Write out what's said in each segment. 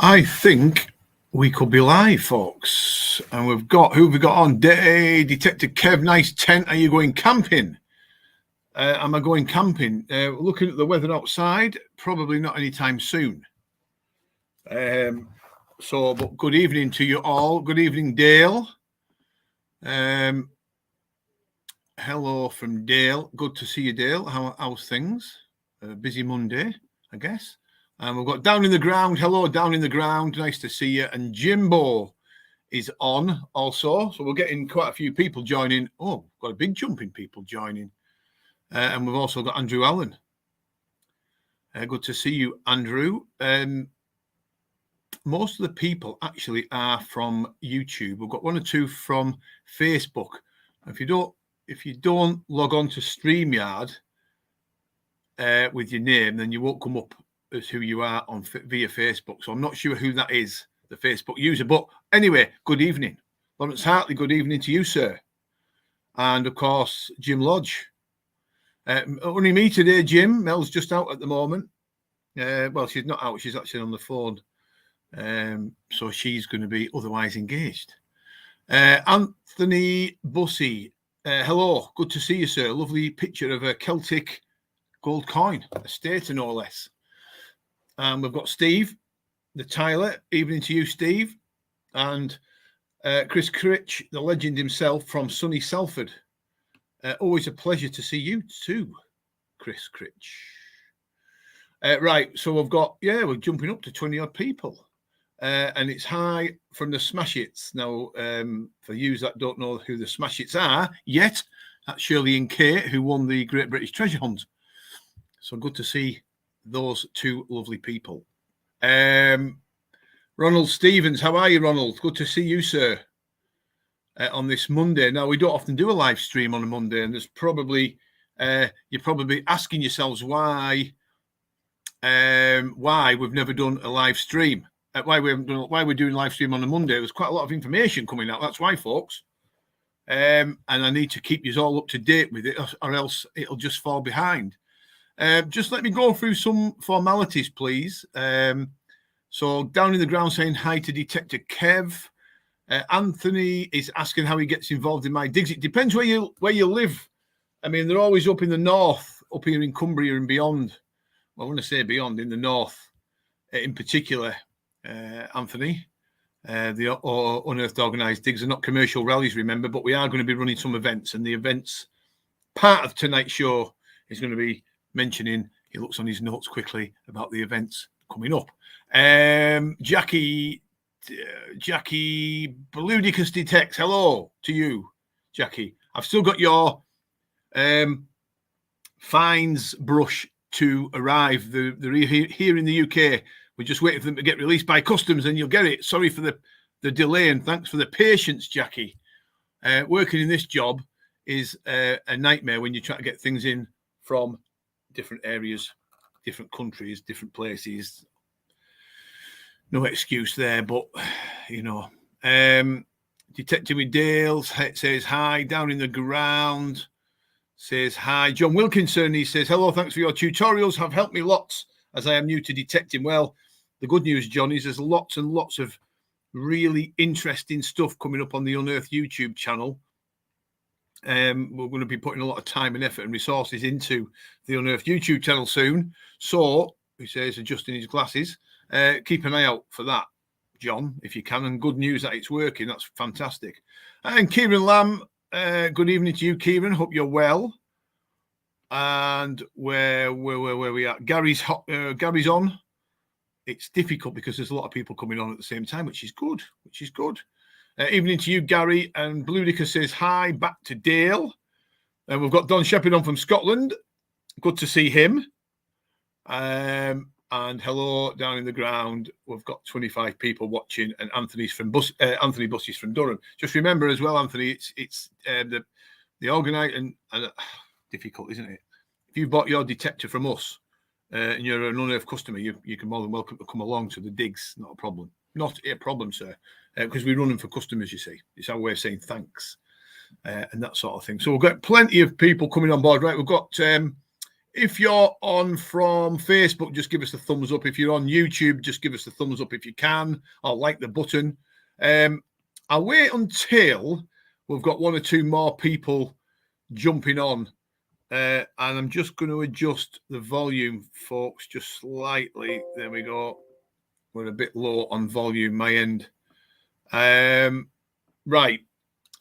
I think we could be live, folks. And who have we got on? Detective Kev, nice tent. Are you going camping? Am I going camping? Looking at the weather outside, probably not anytime soon. But good evening to you all. Good evening, Dale. Hello from Dale. Good to see you, Dale. How's things? Busy Monday, I guess. And we've got Down in the Ground. Hello, Down in the Ground. Nice to see you. And Jimbo is on also. So we're getting quite a few people joining. Oh, got a big jump in people joining. And we've also got Andrew Allen. Good to see you, Andrew. Most of the people actually are from YouTube. We've got one or two from Facebook. If you don't log on to StreamYard with your name, then you won't come up as who you are on via Facebook. So I'm not sure who that is, the Facebook user. But anyway, good evening. Lawrence Hartley, good evening to you, sir. And of course, Jim Lodge. Only me today, Jim. Mel's just out at the moment. Well, she's not out. She's actually on the phone. So she's going to be otherwise engaged. Anthony Bussey. Hello. Good to see you, sir. Lovely picture of a Celtic gold coin. A stater, no less. And we've got Steve, the Tyler. Evening to you, Steve. And Chris Critch, the legend himself from sunny Salford. Always a pleasure to see you too, Chris Critch. Right, so we're jumping up to 20 odd people. And it's hi from the Smash Hits. Now, for you that don't know who the Smash Hits are yet, that's Shirley and Kate, who won the Great British Treasure Hunt. So good to see those two lovely people. Ronald Stevens, how are you, Ronald? Good to see you, sir, on this Monday. Now, we don't often do a live stream on a Monday, and there's probably you're probably asking yourselves why we've never done a live stream. Why we're doing live stream on a Monday. There's quite a lot of information coming out. That's why, folks. And I need to keep you all up to date with it, or else it'll just fall behind. Just let me go through some formalities, please. So Down in the Ground saying hi to Detective Kev. Anthony is asking how he gets involved in my digs. It depends where you live. I mean, they're always up in the north, up here in Cumbria and beyond. Well, when I say beyond, in the north, in particular, Anthony. The Unearthed Organised Digs are not commercial rallies, remember, but we are going to be running some events, and the events part of tonight's show is going to be mentioning, he looks on his notes quickly about the events coming up. Jackie Bludicus Detects, hello to you, Jackie. I've still got your fines brush to arrive. They're here in the UK. We're just waiting for them to get released by customs, and you'll get it. Sorry for the delay, and thanks for the patience, Jackie. Working in this job is a nightmare when you try to get things in from different areas, different countries, different places. No excuse there, but, you know. Detective with Dale says hi. Down in the Ground says hi. John Wilkinson, he says, hello, thanks for your tutorials. Have helped me lots as I am new to detecting. Well, the good news, John, is there's lots and lots of really interesting stuff coming up on the Unearthed YouTube channel. We're going to be putting a lot of time and effort and resources into the Unearthed YouTube channel soon. So, he says, adjusting his glasses. Keep an eye out for that, John, if you can. And good news that it's working. That's fantastic. And Kieran Lamb, good evening to you, Kieran. Hope you're well. And where we are, Gary's on. It's difficult because there's a lot of people coming on at the same time, which is good. Evening to you, Gary. And Bludica says hi back to Dale. And we've got Don Shepherd on from Scotland. Good to see him. And hello, Down in the Ground. We've got 25 people watching, and Anthony Bussey's from Durham. Just remember as well, Anthony, it's the organize and difficult, isn't it? If you bought your detector from us and you're an Unearthed customer, you can more than welcome to come along to the digs. Not a problem. Not a problem, sir. Because we run them for customers, you see. It's our way of saying thanks and that sort of thing. So we've got plenty of people coming on board. Right, we've got if you're on from Facebook, just give us a thumbs up. If you're on YouTube, just give us a thumbs up if you can, or like the button. I'll wait until we've got one or two more people jumping on. And I'm just going to adjust the volume, folks, just slightly. There we go. We're a bit low on volume, my end. Right.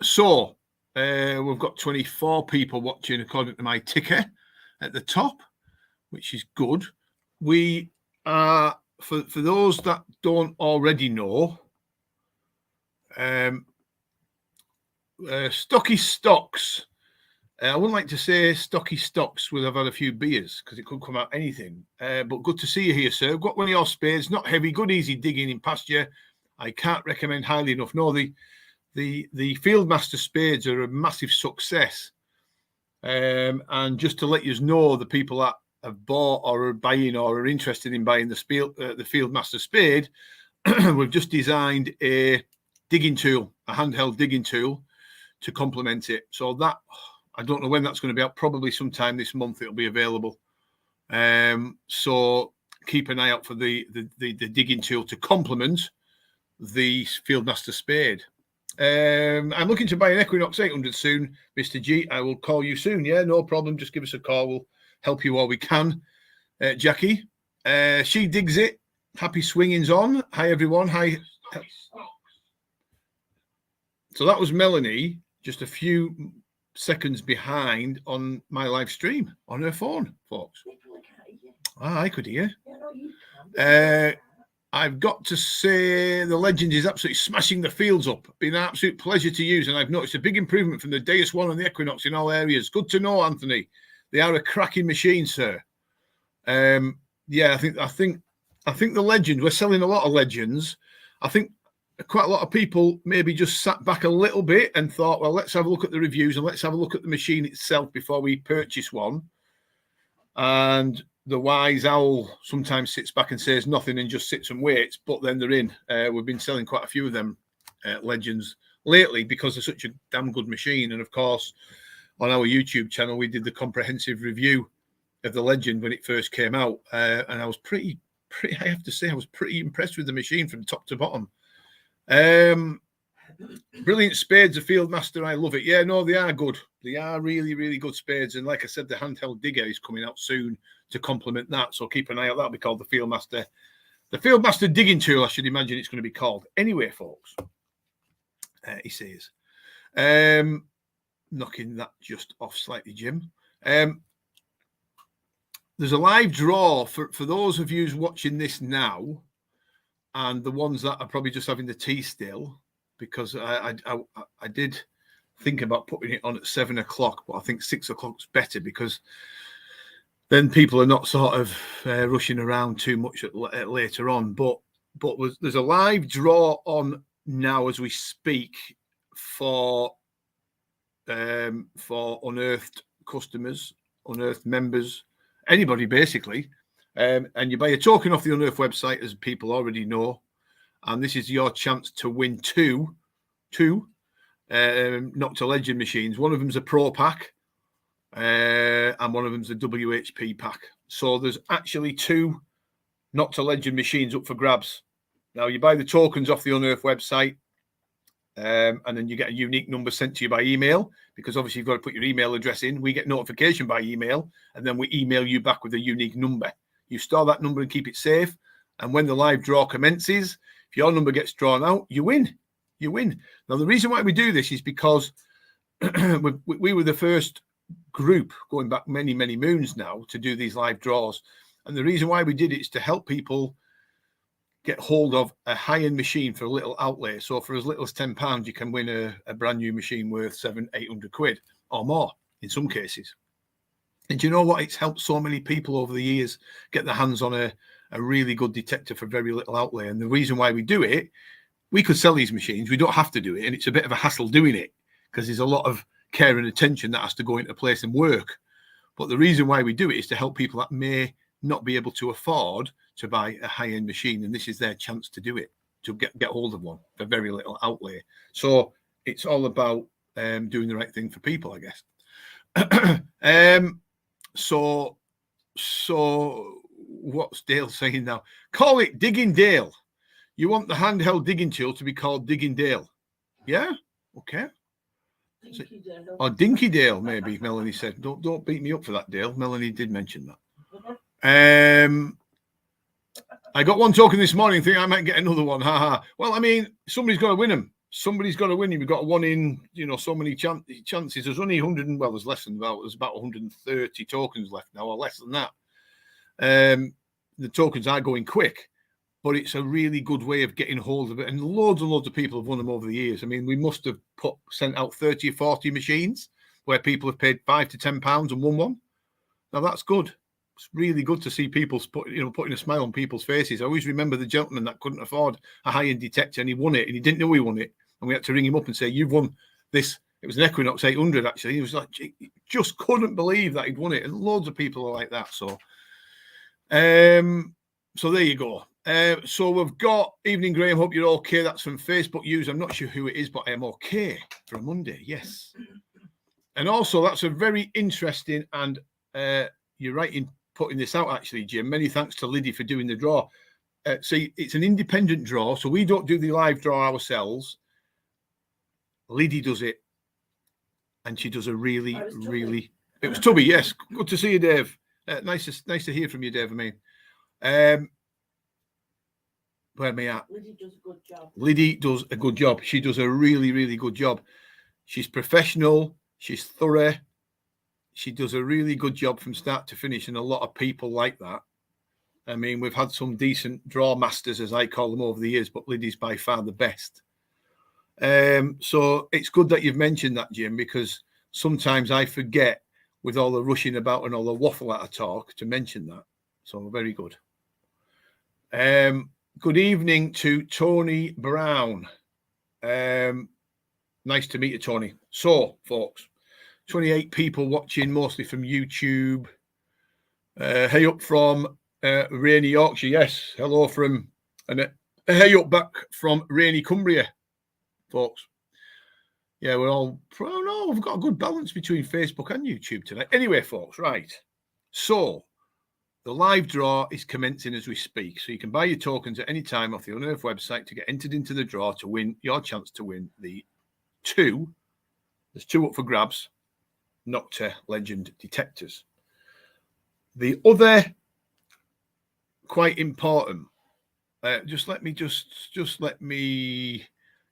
So we've got 24 people watching according to my ticker at the top, which is good. We are, for those that don't already know, Stocky Stocks. I wouldn't like to say Stocky Stocks will have had a few beers because it could come out anything. But good to see you here, sir. Got one of your spades, not heavy, good, easy digging in pasture. I can't recommend highly enough. No, the Fieldmaster spades are a massive success. And just to let you know, the people that have bought or are buying or are interested in buying the Fieldmaster spade, we've just designed a digging tool, a handheld digging tool to complement it. So that, I don't know when that's going to be out, probably sometime this month it'll be available. So keep an eye out for the digging tool to complement the Fieldmaster spade. I'm looking to buy an Equinox 800 soon, Mr. G. I will call you soon. Yeah, no problem. Just give us a call. We'll help you all we can. Jackie, she digs it. Happy swingings on. Hi, everyone. Hi. So that was Melanie, just a few seconds behind on my live stream on her phone, folks. I could hear. I've got to say the Legend is absolutely smashing the fields up. Been an absolute pleasure to use, and I've noticed a big improvement from the Deus One and the Equinox in all areas. Good to know, Anthony. They are a cracking machine, sir. Yeah, I think the Legend. We're selling a lot of Legends. I think quite a lot of people maybe just sat back a little bit and thought, well, let's have a look at the reviews and let's have a look at the machine itself before we purchase one. And the wise owl sometimes sits back and says nothing and just sits and waits, but then they're in. We've been selling quite a few of them Legends lately because they're such a damn good machine. And of course, on our YouTube channel, we did the comprehensive review of the Legend when it first came out. And I was pretty, I have to say, I was pretty impressed with the machine from top to bottom. Brilliant spades, a Fieldmaster. I love it. Yeah, no, they are good. They are really, really good spades. And like I said, the handheld digger is coming out soon to complement that. So keep an eye out. That'll be called the Fieldmaster. The Fieldmaster digging tool, I should imagine it's going to be called. Anyway, folks, he says, knocking that just off slightly, Jim. There's a live draw for those of you watching this now and the ones that are probably just having the tea still, because I did think about putting it on at 7 o'clock, but I think 6 o'clock's better because then people are not sort of rushing around too much later on. But there's a live draw on now as we speak for unearthed customers, unearthed members, anybody basically. And you buy a token off the Unearth website, as people already know. And this is your chance to win two Nocta Legend machines. One of them's a Pro Pack, and one of them's a WHP pack. So there's actually two Nocta Legend machines up for grabs. Now, you buy the tokens off the Unearth website, and then you get a unique number sent to you by email, because obviously you've got to put your email address in. We get notification by email, and then we email you back with a unique number. You store that number and keep it safe. And when the live draw commences, if your number gets drawn out, you win. You win. Now, the reason why we do this is because we were the first group going back many, many moons now to do these live draws. And the reason why we did it is to help people get hold of a high-end machine for a little outlay. So for as little as £10, you can win a brand new machine worth 700-800 quid or more in some cases. And do you know what? It's helped so many people over the years get their hands on a really good detector for very little outlay. And the reason why we do it, we could sell these machines. We don't have to do it. And it's a bit of a hassle doing it because there's a lot of care and attention that has to go into place and work. But the reason why we do it is to help people that may not be able to afford to buy a high-end machine. And this is their chance to do it, to get hold of one for very little outlay. So it's all about doing the right thing for people, I guess. So So what's Dale saying now? Call it Digging Dale. You want the handheld digging tool to be called Digging Dale. Yeah? Okay. Or Dinky Dale, maybe, Melanie said. Don't beat me up for that, Dale. Melanie did mention that. I got one token this morning, think I might get another one. Haha. Well, I mean, somebody's got to win them. Somebody's got to win them. You've got one in, so many chances. There's only 100, well, there's less than that. There's about 130 tokens left now, or less than that. The tokens are going quick, but it's a really good way of getting hold of it. And loads of people have won them over the years. I mean, we must have sent out 30 or 40 machines where people have paid £5 to £10 and won one. Now that's good. It's really good to see people putting a smile on people's faces. I always remember the gentleman that couldn't afford a high-end detector and he won it, and he didn't know he won it. And we had to ring him up and say, "You've won this." It was an Equinox 800, actually. He was like, he just couldn't believe that he'd won it. And loads of people are like that. So there you go. So we've got Evening Graham, hope you're okay. That's from Facebook user. I'm not sure who it is, but I am okay for a Monday. Yes. And also, that's a very interesting, and you're right in putting this out, actually, Jim. Many thanks to Liddy for doing the draw. See, it's an independent draw, so we don't do the live draw ourselves. Liddy does it, and she does a really. It was Tubby, yes. Good to see you, Dave. Nice to hear from you, Dave. I mean, where am I at? Liddy does a good job. Liddy does a good job. She does a really, really good job. She's professional. She's thorough. She does a really good job from start to finish, and a lot of people like that. I mean, we've had some decent draw masters, as I call them, over the years, but Liddy's by far the best. So it's good that you've mentioned that, Jim, because sometimes I forget, with all the rushing about and all the waffle at a talk, to mention that. So very good. Good evening to Tony Brown. Nice to meet you, Tony. So, folks, 28 people watching, mostly from YouTube. Hey up from rainy Yorkshire. Yes, hello from, and hey up back from rainy Cumbria, folks. Yeah, we're all, we've got a good balance between Facebook and YouTube tonight. Anyway, folks, right. So, the live draw is commencing as we speak. So you can buy your tokens at any time off the Unearth website to get entered into the draw to win your chance to win the there's two up for grabs, Nocta Legend detectors. The other, quite important, just let me,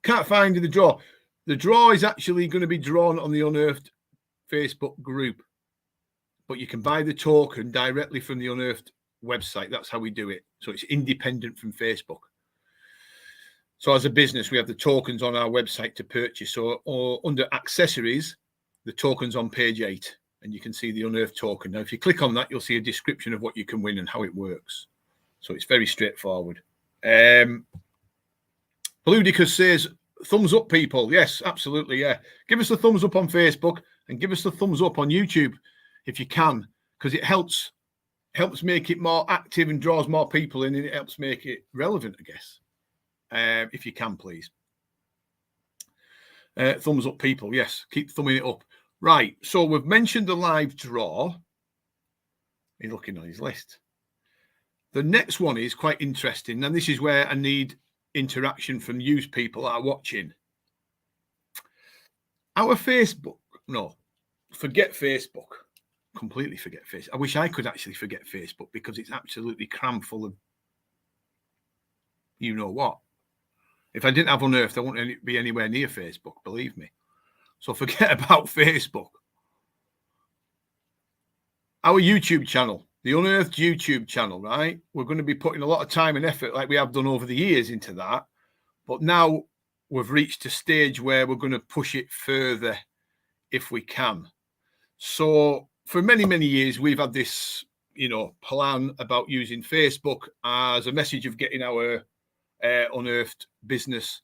can't find the draw. The draw is actually going to be drawn on the Unearthed Facebook group, but you can buy the token directly from the Unearthed website. That's how we do it. So it's independent from Facebook. So as a business, we have the tokens on our website to purchase. So under accessories, the token's on page 8, and you can see the Unearthed token. Now, if you click on that, you'll see a description of what you can win and how it works. So it's very straightforward. Ludicus says, thumbs up, people. Yes, absolutely. Yeah. Give us a thumbs up on Facebook and give us the thumbs up on YouTube if you can, because it helps make it more active and draws more people in, and it helps make it relevant, I guess. If you can, please. Thumbs up, people. Yes, keep thumbing it up. Right. So we've mentioned the live draw. He's looking on his list. The next one is quite interesting, and this is where I need interaction from you people that are watching. Our Facebook, no, forget Facebook. Completely forget Facebook. I wish I could actually forget Facebook, because it's absolutely crammed full of you know what. If I didn't have Unearthed, I wouldn't be anywhere near Facebook, believe me. So forget about Facebook. Our YouTube channel, the Unearthed YouTube channel, right? We're going to be putting a lot of time and effort, like we have done over the years, into that. But now we've reached a stage where we're going to push it further if we can. So for many, many years, we've had this, plan about using Facebook as a message of getting our Unearthed business,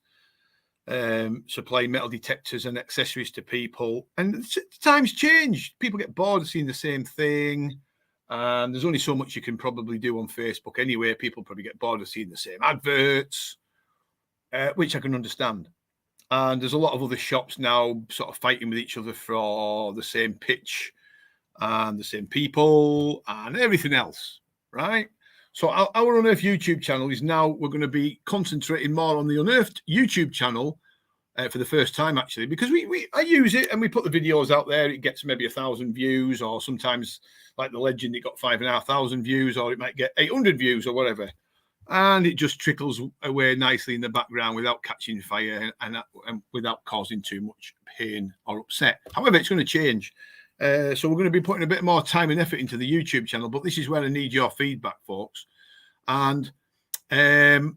supplying metal detectors and accessories to people. And times change. People get bored of seeing the same thing. And there's only so much you can probably do on Facebook anyway. People probably get bored of seeing the same adverts, which I can understand. And there's a lot of other shops now sort of fighting with each other for the same pitch and the same people and everything else, right? So our Unearthed YouTube channel is now, we're going to be concentrating more on the Unearthed YouTube channel for the first time, actually, because I use it and we put the videos out there. It gets maybe 1,000 views, or sometimes like the Legend, it got 5,500 views, or it might get 800 views or whatever. And it just trickles away nicely in the background without catching fire and without causing too much pain or upset. However, it's going to change. So we're going to be putting a bit more time and effort into the YouTube channel, but this is where I need your feedback, folks. And if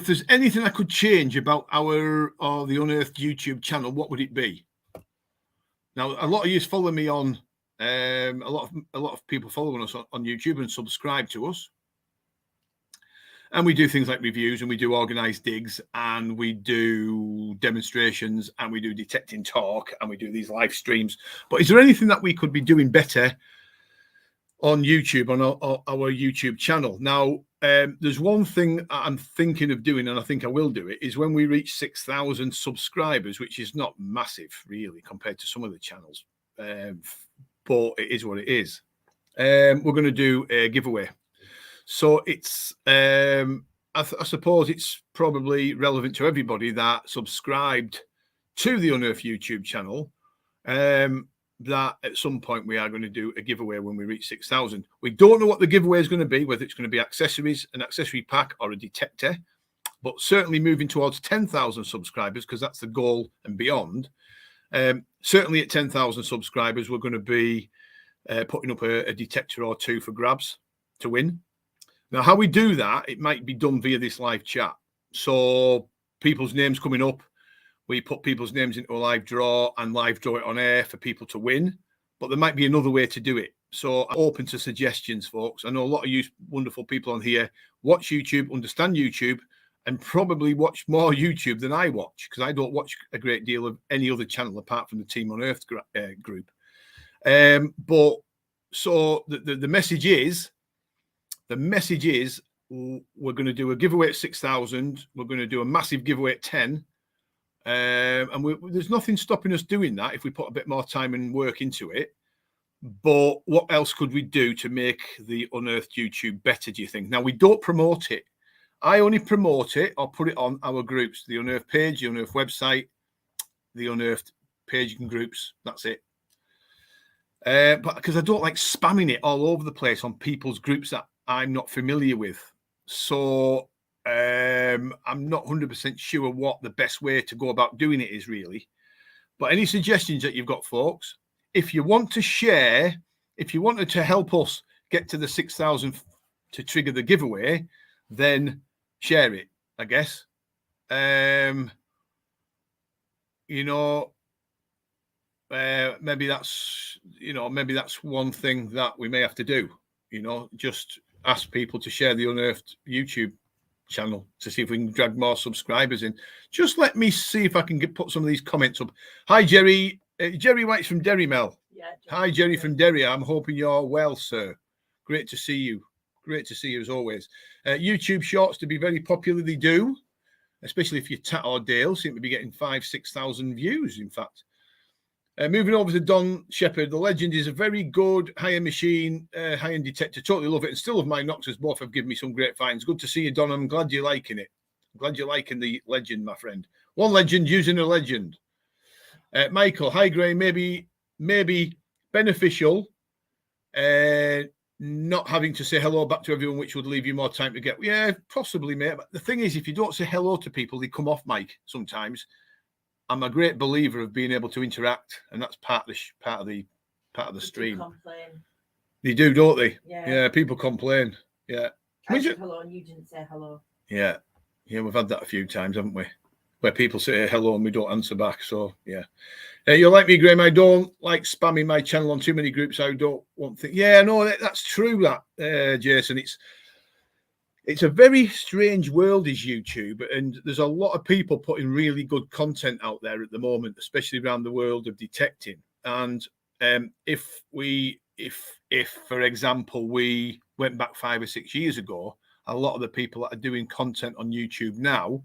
there's anything I could change about the Unearthed YouTube channel, what would it be? Now, a lot of you follow me on, a lot of people following us on YouTube and subscribe to us. And we do things like reviews, and we do organized digs, and we do demonstrations, and we do detecting talk, and we do these live streams. But is there anything that we could be doing better on YouTube, on our YouTube channel? Now, there's one thing I'm thinking of doing, and I think I will do it, is when we reach 6,000 subscribers, which is not massive, really, compared to some of the channels. But it is what it is. We're going to do a giveaway. So it's, I suppose it's probably relevant to everybody that subscribed to the Unearthed YouTube channel, that at some point we are going to do a giveaway when we reach 6,000. We don't know what the giveaway is going to be, whether it's going to be accessories, an accessory pack, or a detector, but certainly moving towards 10,000 subscribers, because that's the goal and beyond. Certainly at 10,000 subscribers, we're going to be putting up a detector or two for grabs to win. Now, how we do that, it might be done via this live chat. So people's names coming up, we put people's names into a live draw and live draw it on air for people to win. But there might be another way to do it. So I'm open to suggestions, folks. I know a lot of you wonderful people on here watch YouTube, understand YouTube, and probably watch more YouTube than I watch, because I don't watch a great deal of any other channel apart from the Team Unearthed group. But so the message is, we're going to do a giveaway at 6,000. We're going to do a massive giveaway at 10. And there's nothing stopping us doing that if we put a bit more time and work into it. But what else could we do to make the Unearthed YouTube better, do you think? Now, we don't promote it. I only promote it or put it on our groups, the Unearthed page, the Unearthed website, the Unearthed page and groups. That's it. But because I don't like spamming it all over the place on people's groups that I'm not familiar with. So I'm not 100% sure what the best way to go about doing it is, really. But any suggestions that you've got, folks, if you want to share, if you wanted to help us get to the 6,000 to trigger the giveaway, then share it, I guess. Maybe that's one thing that we may have to do, just ask people to share the Unearthed YouTube channel to see if we can drag more subscribers in. Just let me see if I can put some of these comments up. Hi, Jerry. Jerry White's from Derry, Mel. Yeah, hi, Jerry from Derry. I'm hoping you're well, sir. Great to see you. Great to see you as always. YouTube Shorts to be very popular. They do, especially if you're Tat or Dale, seem to be getting 5,000-6,000 views, in fact. Moving over to Don Shepherd, the Legend is a very good high-end machine, high-end detector. Totally love it, and still of my Noxers. Both have given me some great finds. Good to see you, Don. I'm glad you're liking it. I'm glad you're liking the Legend, my friend. One legend using a legend. Michael, hi, Gray. Maybe beneficial. Not having to say hello back to everyone, which would leave you more time to get. Yeah, possibly, mate. But the thing is, if you don't say hello to people, they come off mic sometimes. I'm a great believer of being able to interact, and that's part of the stream. They do, don't they? Yeah, people complain. Yeah. I said hello and you didn't say hello. Yeah, we've had that a few times, haven't we? Where people say hello and we don't answer back. So yeah. You're like me, Graham. I don't like spamming my channel on too many groups. I don't want things. Yeah, no, that's true. That Jason, it's a very strange world, is YouTube, and there's a lot of people putting really good content out there at the moment, especially around the world of detecting. And if for example, we went back 5 or 6 years ago, a lot of the people that are doing content on YouTube now,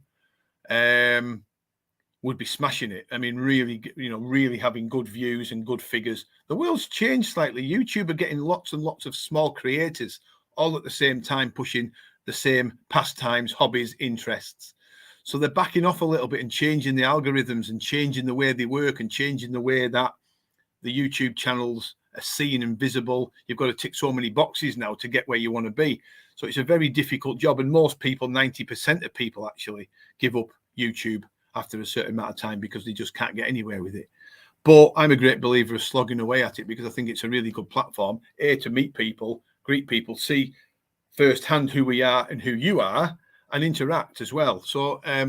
would be smashing it. I mean, really, really having good views and good figures. The world's changed slightly. YouTube are getting lots and lots of small creators all at the same time, pushing the same pastimes, hobbies, interests. So they're backing off a little bit and changing the algorithms and changing the way they work and changing the way that the YouTube channels are seen and visible. You've got to tick so many boxes now to get where you want to be. So it's a very difficult job. And most people, 90% of people actually give up YouTube after a certain amount of time because they just can't get anywhere with it. But I'm a great believer of slogging away at it because I think it's a really good platform, to meet people, greet people, see firsthand who we are and who you are, and interact as well. So I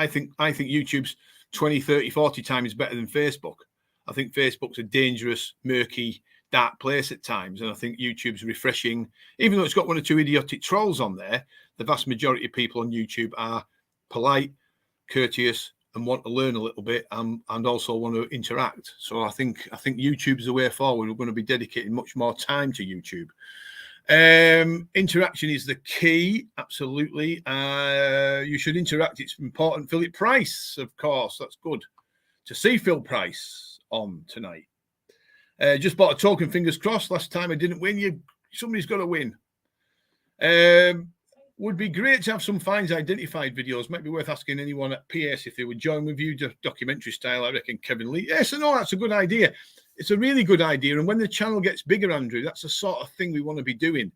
think YouTube's 20, 30, 40 times better than Facebook. I think Facebook's a dangerous, murky, dark place at times. And I think YouTube's refreshing. Even though it's got one or two idiotic trolls on there, the vast majority of people on YouTube are polite, courteous, and want to learn a little bit and also want to interact. So I think YouTube's the way forward. We're going to be dedicating much more time to YouTube. Interaction is the key. Absolutely. You should interact. It's important. Philip Price, of course. That's good to see Phil Price on tonight. Just bought a token, fingers crossed. Last time I didn't win. Somebody's got to win. Would be great to have some finds identified videos. Might be worth asking anyone at PS if they would join with you, documentary style. I reckon Kevin Lee. Yes, I know that's a good idea. It's a really good idea. And when the channel gets bigger, Andrew, that's the sort of thing we want to be doing.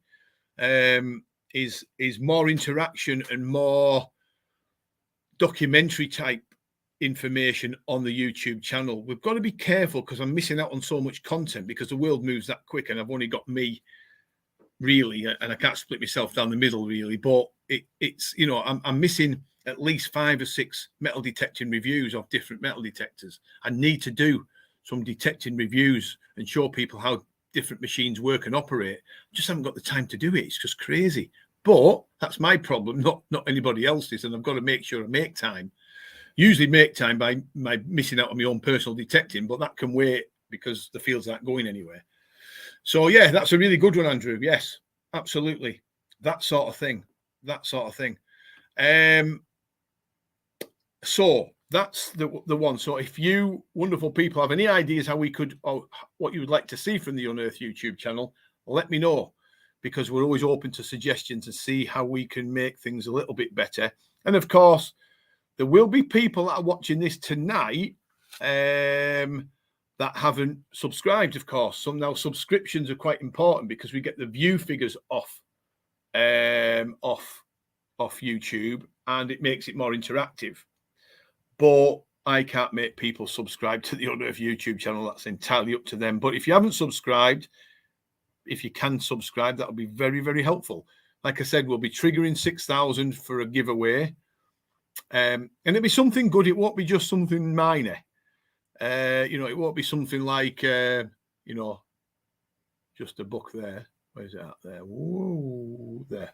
Is more interaction and more documentary type information on the YouTube channel. We've got to be careful because I'm missing out on so much content because the world moves that quick and I've only got me really, and I can't split myself down the middle really, but it's I'm missing at least 5 or 6 metal detecting reviews of different metal detectors. I need to do some detecting reviews and show people how different machines work and operate. I just haven't got the time to do it. It's just crazy. But that's my problem, not anybody else's, and I've got to make sure I make time. Usually make time by missing out on my own personal detecting, but that can wait because the fields aren't going anywhere. So yeah, that's a really good one, Andrew. Yes, absolutely. That sort of thing. So that's the one. So if you wonderful people have any ideas how we could, or what you would like to see from the Unearthed YouTube channel, let me know, because we're always open to suggestions to see how we can make things a little bit better. And of course, there will be people that are watching this tonight that haven't subscribed, of course. So now subscriptions are quite important because we get the view figures off YouTube, and it makes it more interactive. But I can't make people subscribe to the Unearthed YouTube channel. That's entirely up to them. But if you haven't subscribed, if you can subscribe, that would be very, very helpful. Like I said, we'll be triggering 6,000 for a giveaway. And it'll be something good. It won't be just something minor. It won't be something like, just a book there. Where's it at there? Whoa, there.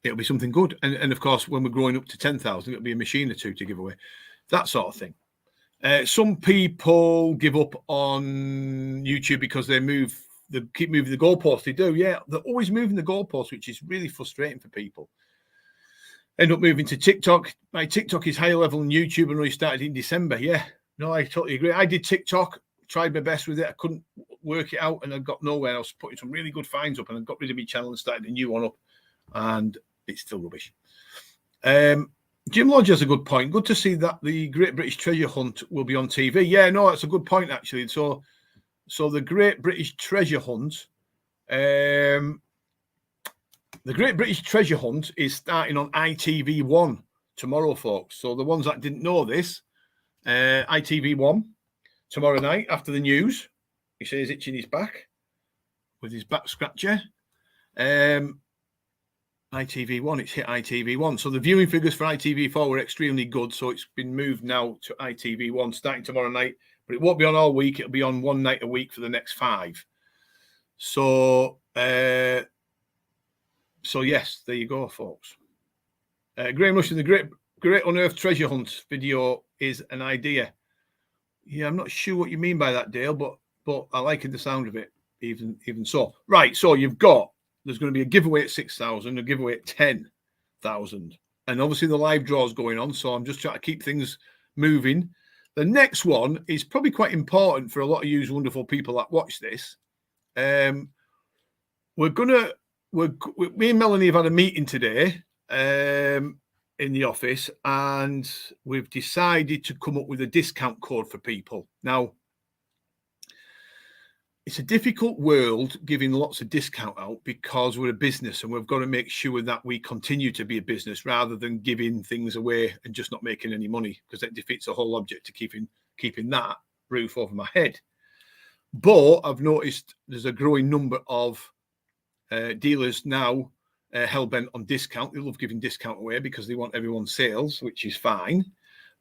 It'll be something good. And of course, when we're growing up to 10,000, it'll be a machine or two to give away. That sort of thing. Some people give up on YouTube because they keep moving the goalposts. They do, yeah. They're always moving the goalposts, which is really frustrating for people. End up moving to TikTok. My TikTok is higher level than YouTube and only started in December. Yeah, no, I totally agree. I did TikTok, tried my best with it. I couldn't work it out and I got nowhere. I was putting some really good finds up and I got rid of my channel and started a new one up, and it's still rubbish. Jim Lodge has a good point. Good to see that the Great British Treasure Hunt will be on TV. Yeah, no, that's a good point, actually. So the Great British Treasure Hunt, is starting on ITV1 tomorrow, folks. So the ones that didn't know this, ITV1 tomorrow night after the news. He says itching his back with his back scratcher. ITV1, it's hit ITV1. So the viewing figures for ITV4 were extremely good. So it's been moved now to ITV1 starting tomorrow night. But it won't be on all week. It'll be on one night a week for the next 5. So yes, there you go, folks. Graham Rushton, the Great Unearthed Treasure Hunt video is an idea. Yeah, I'm not sure what you mean by that, Dale, but I like the sound of it, even so. Right, so there's going to be a giveaway at 6,000, a giveaway at 10,000. and obviously the live draws going on. So I'm just trying to keep things moving. The next one is probably quite important for a lot of you wonderful people that watch this. Me and Melanie have had a meeting today in the office, and we've decided to come up with a discount code for people. Now, it's a difficult world giving lots of discount out because we're a business and we've got to make sure that we continue to be a business rather than giving things away and just not making any money, because that defeats the whole object of keeping that roof over my head. But I've noticed there's a growing number of dealers now hell-bent on discount. They love giving discount away because they want everyone's sales, which is fine.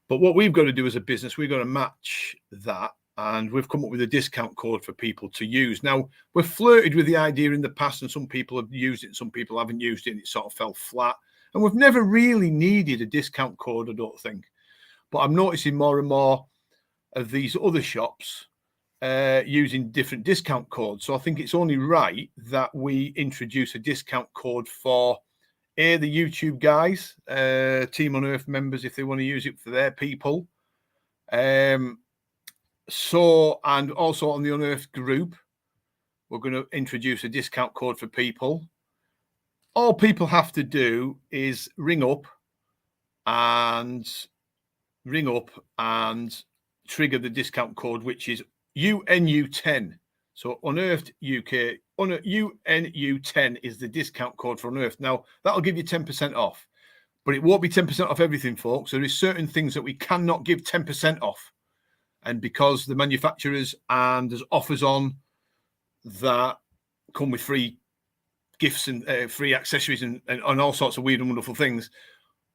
But what we've got to do as a business, we've got to match that. And we've come up with a discount code for people to use. Now, we've flirted with the idea in the past, and some people have used it and some people haven't used it, and it sort of fell flat. And we've never really needed a discount code, I don't think. But I'm noticing more and more of these other shops using different discount codes. So I think it's only right that we introduce a discount code for the YouTube guys, Team Unearth members, if they want to use it for their people. So, and also on the Unearthed group, we're going to introduce a discount code for people. All people have to do is ring up and trigger the discount code, which is UNU10. So Unearthed UK, UNU10 is the discount code for Unearthed. Now, that'll give you 10% off, but it won't be 10% off everything, folks. There is certain things that we cannot give 10% off. And because the manufacturers and there's offers on that come with free gifts and free accessories and all sorts of weird and wonderful things.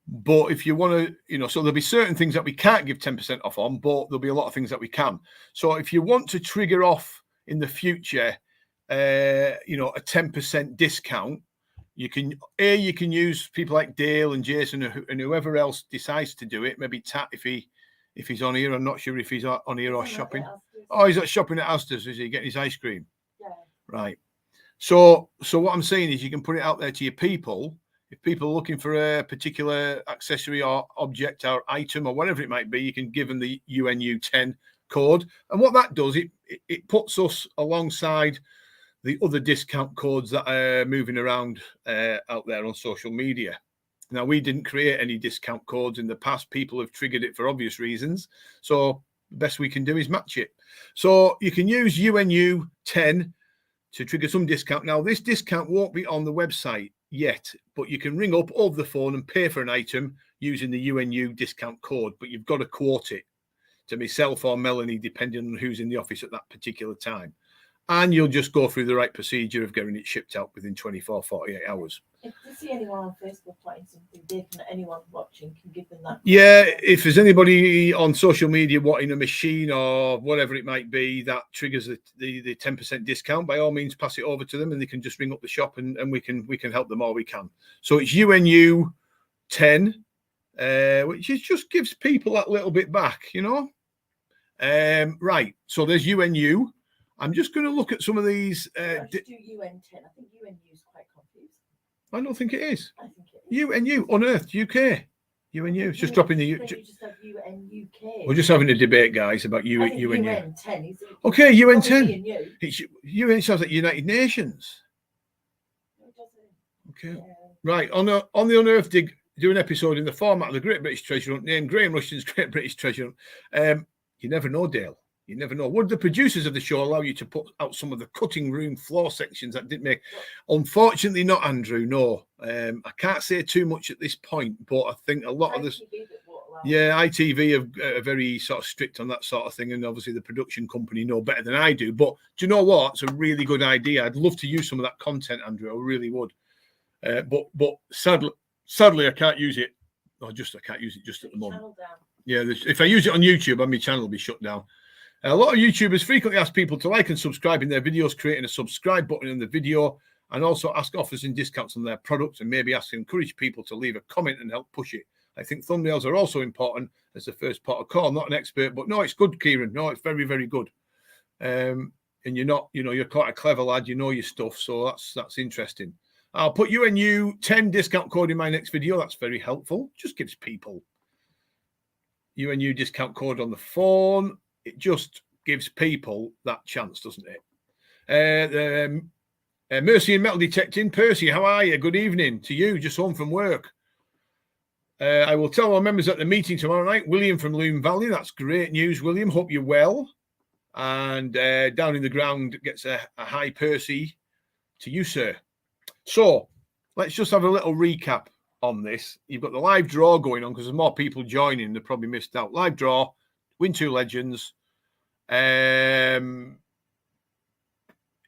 But if you want to, so there'll be certain things that we can't give 10% off on, but there'll be a lot of things that we can. So if you want to trigger off in the future, a 10% discount, you can use people like Dale and Jason and whoever else decides to do it. Maybe Tat if he's on here. I'm not sure if he's on here or shopping. Oh, he's at shopping at Asda's. Is he getting his ice cream? Yeah. Right. So what I'm saying is you can put it out there to your people. If people are looking for a particular accessory or object or item or whatever it might be, you can give them the UNU10 code. And what that does, it puts us alongside the other discount codes that are moving around out there on social media. Now, we didn't create any discount codes in the past. People have triggered it for obvious reasons. So the best we can do is match it. So you can use UNU10 to trigger some discount. Now, this discount won't be on the website yet, but you can ring up over the phone and pay for an item using the UNU discount code. But you've got to quote it to myself or Melanie, depending on who's in the office at that particular time. And you'll just go through the right procedure of getting it shipped out within 24, 48 hours. If you see anyone on Facebook putting something different, anyone watching can give them that. Yeah, if there's anybody on social media wanting a machine or whatever it might be that triggers the 10% discount, by all means pass it over to them and they can just ring up the shop and we can help them all we can. So it's UNU 10, which just gives people that little bit back, Right, so there's UNU. I'm just going to look at some of these. Do UN10. I think UNU is quite confused. I don't think it is. I think it is. UNU, Unearthed UK. UNU. It's just dropping the U. You just have UNUK. We're just having a debate, guys, about UNU. UN10 is it? Okay, UN10. It's UN sounds like United Nations. No, it doesn't. Okay. Right. On the Unearthed Dig, do an episode in the format of the Great British Treasure Hunt, named Graham Rushton's Great British Treasure Hunt. You never know, Dale. You never know. Would the producers of the show allow you to put out some of the cutting room floor sections that didn't make? Unfortunately, not, Andrew. No, I can't say too much at this point. But I think a lot of this, ITV are very sort of strict on that sort of thing, and obviously the production company know better than I do. But do you know what? It's a really good idea. I'd love to use some of that content, Andrew. I really would. But sadly, I can't use it. I can't use it just at the moment. Yeah, if I use it on YouTube, my channel will be shut down. A lot of YouTubers frequently ask people to like and subscribe in their videos, creating a subscribe button in the video, and also ask offers and discounts on their products, and maybe encourage people to leave a comment and help push it. I think thumbnails are also important as the first part of call. Not an expert, but no, it's good, Kieran. No, it's very, very good. And you're not, you're quite a clever lad. You know your stuff, so that's interesting. I'll put UNU 10 discount code in my next video. That's very helpful. Just gives people UNU discount code on the phone. It just gives people that chance, doesn't it? Mercy and Metal Detecting. Percy, how are you? Good evening to you. Just home from work. I will tell our members at the meeting tomorrow night. William from Loom Valley. That's great news, William. Hope you're well. And down in the ground gets a hi, Percy, to you, sir. So let's just have a little recap on this. You've got the live draw going on because there's more people joining. They probably missed out. Live draw, win 2 legends.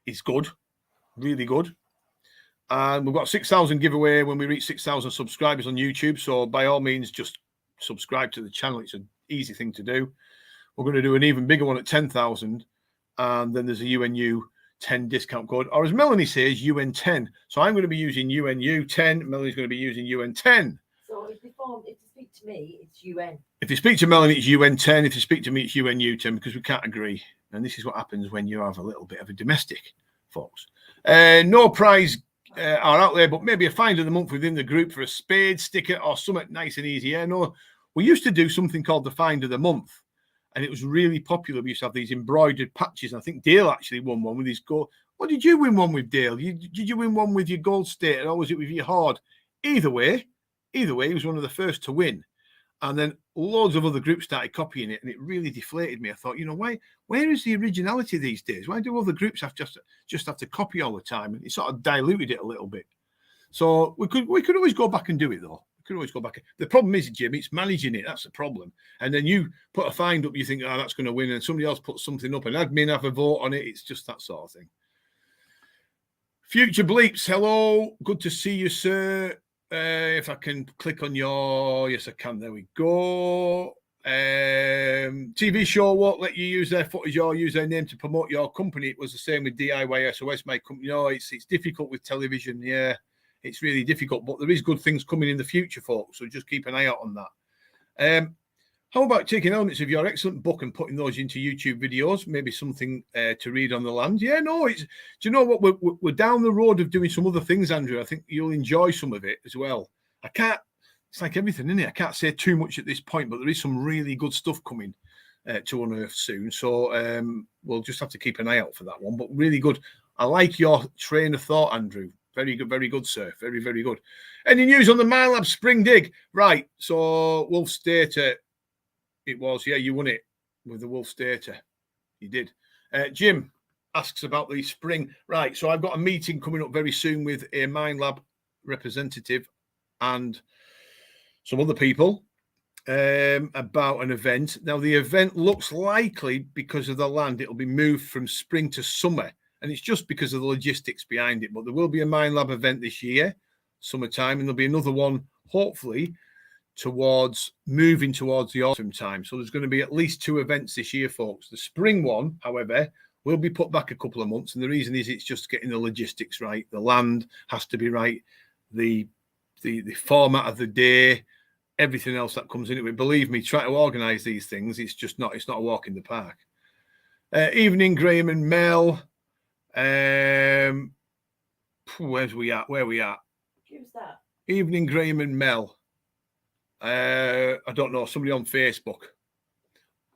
Is good, really good. And we've got 6,000 giveaway when we reach 6,000 subscribers on YouTube. So by all means, just subscribe to the channel. It's an easy thing to do. We're going to do an even bigger one at 10,000. And then there's a UNU 10 discount code. Or as Melanie says, UN10. So I'm going to be using UNU 10. Melanie's going to be using UN10. So if you speak to me, it's UN. If you speak to Melanie, it's UN10. If you speak to me, it's UNU10 because we can't agree. And this is what happens when you have a little bit of a domestic, folks. No prize are out there, but maybe a find of the month within the group for a spade sticker or something nice and easy. Yeah, no, we used to do something called the find of the month, and it was really popular. We used to have these embroidered patches. I think Dale actually won one with his gold. What did you win one with, Dale? Did you win one with your gold state, or was it with your hard? Either way, he was one of the first to win. And then loads of other groups started copying it, and it really deflated me. I thought, where is the originality these days? Why do other groups just have to copy all the time? And it sort of diluted it a little bit. So we could always go back and do it, though. We could always go back. The problem is, Jim, it's managing it. That's the problem. And then you put a find up, you think, that's going to win, and somebody else puts something up, and admin have a vote on it. It's just that sort of thing. Future Bleeps, hello. Good to see you, sir. If I can click on yes, I can. There we go. TV show won't let you use their footage or use their name to promote your company. It was the same with DIY SOS, my company. It's difficult with television. Yeah, it's really difficult, but there is good things coming in the future, folks. So just keep an eye out on that. How about taking elements of your excellent book and putting those into YouTube videos? Maybe something to read on the land. Yeah, no, do you know what? We're down the road of doing some other things, Andrew. I think you'll enjoy some of it as well. It's like everything, isn't it? I can't say too much at this point, but there is some really good stuff coming to Unearth soon. So we'll just have to keep an eye out for that one. But really good. I like your train of thought, Andrew. Very good, sir. Very, very good. Any news on the Minelab Spring Dig? Right. So Wolf Stater. It was, yeah, you won it with the Wolf Stater. You did. Jim asks about the spring. Right, so I've got a meeting coming up very soon with a Minelab representative and some other people about an event. Now, the event looks likely, because of the land, it'll be moved from spring to summer. And it's just because of the logistics behind it. But there will be a Minelab event this year, summertime, and there'll be another one, hopefully, moving towards the autumn time. So there's going to be at least 2 events this year, folks. The spring one, however, will be put back a couple of months. And the reason is it's just getting the logistics right. The land has to be right. The format of the day, everything else that comes into it. Believe me, try to organise these things. It's not a walk in the park. Evening, Graham and Mel. Where we at? Who's that? Evening, Graham and Mel. I don't know, somebody on Facebook.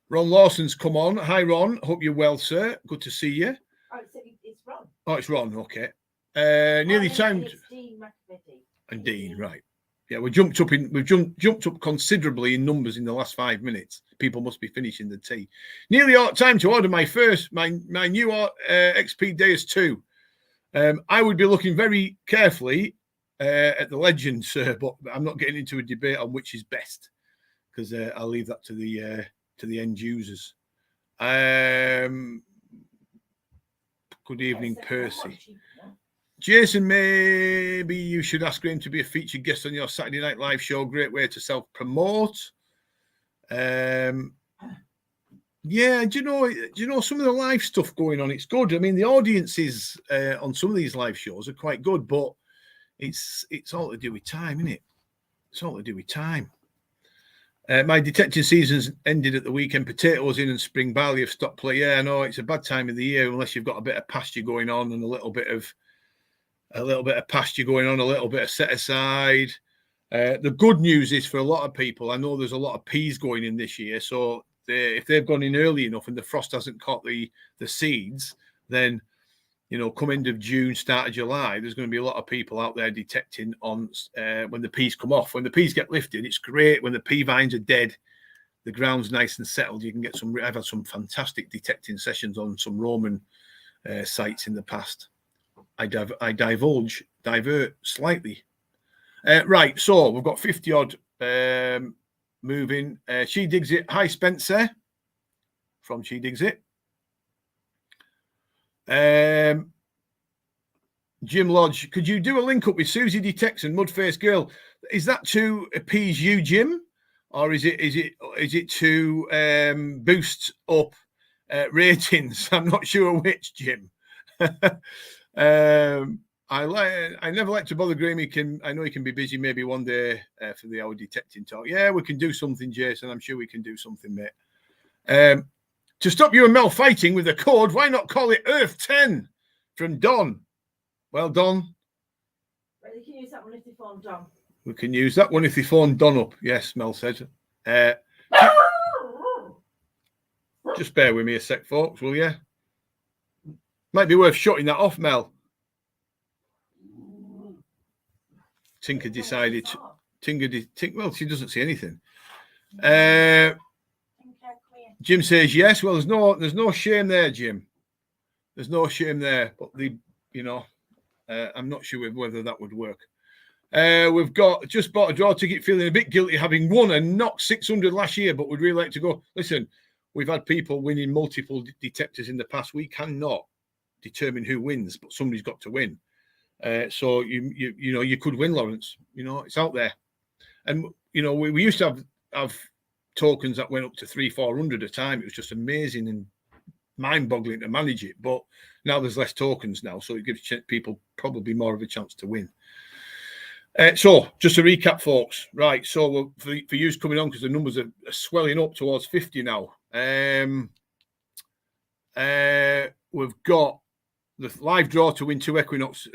Ron Lawson's come on. Hi, Ron. Hope you're well, sir. Good to see you. Oh, it's Ron. Oh, it's Ron. Okay. Nearly time. It's Dean McAfee. And Dean, right? Yeah, we've jumped up considerably in numbers in the last 5 minutes. People must be finishing the tea. Nearly time to order my new XP Deus 2. I would be looking very carefully at the legend, sir, but I'm not getting into a debate on which is best because I'll leave that to the end users. Good evening, Percy. Jason, maybe you should ask him to be a featured guest on your Saturday Night Live show. Great way to self-promote. Yeah, do you know some of the live stuff going on? It's good. I mean, the audiences on some of these live shows are quite good, but it's all to do with time, isn't it? It's all to do with time. My detecting season's ended at the weekend. Potatoes in and spring barley have stopped play. Yeah, I know it's a bad time of the year unless you've got a bit of pasture going on and a little bit of a little bit of pasture going on, a little bit of set aside. The good news is for a lot of people, I know there's a lot of peas going in this year. So if they've gone in early enough and the frost hasn't caught the seeds, then, you know, come end of June, start of July, there's going to be a lot of people out there detecting on when the peas come off. When the peas get lifted, it's great. When the pea vines are dead, the ground's nice and settled. You can get some. I've had some fantastic detecting sessions on some Roman sites in the past. I divert slightly. Right, so we've got 50 odd moving. She Digs It. Hi, Spencer from She Digs It. Jim Lodge, could you do a link up with Susie Detects and Mudface Girl? Is that to appease you, Jim, or is it to boost up ratings? I'm not sure which, Jim. I never like to bother Graham. I know he can be busy. Maybe one day for the hour detecting talk. Yeah, we can do something, Jason. I'm sure we can do something, mate. To stop you and Mel fighting with the code, why not call it Earth 10 from Don? Well, Don. Well, you can use that one if you phone Don. We can use that one if you phone Don up. Yes, Mel said. Just bear with me a sec, folks, will you? Might be worth shutting that off, Mel. Tinker decided. Well, she doesn't see anything. Jim says yes. Well, there's no shame there, Jim. There's no shame there. But I'm not sure whether that would work. We've just bought a draw ticket, feeling a bit guilty having won and knocked 600 last year, but would really like to go. Listen, we've had people winning multiple detectors in the past. We cannot determine who wins, but somebody's got to win. So you could win, Lawrence. You know, it's out there. And you know, we used to have tokens that went up to 300-400 a time. It was just amazing and mind-boggling to manage it. But now there's less tokens now, so it gives people probably more of a chance to win. So just to recap, folks. Right, so for you coming on, because the numbers are swelling up towards 50 now. We've got the live draw to win 2 Equinox.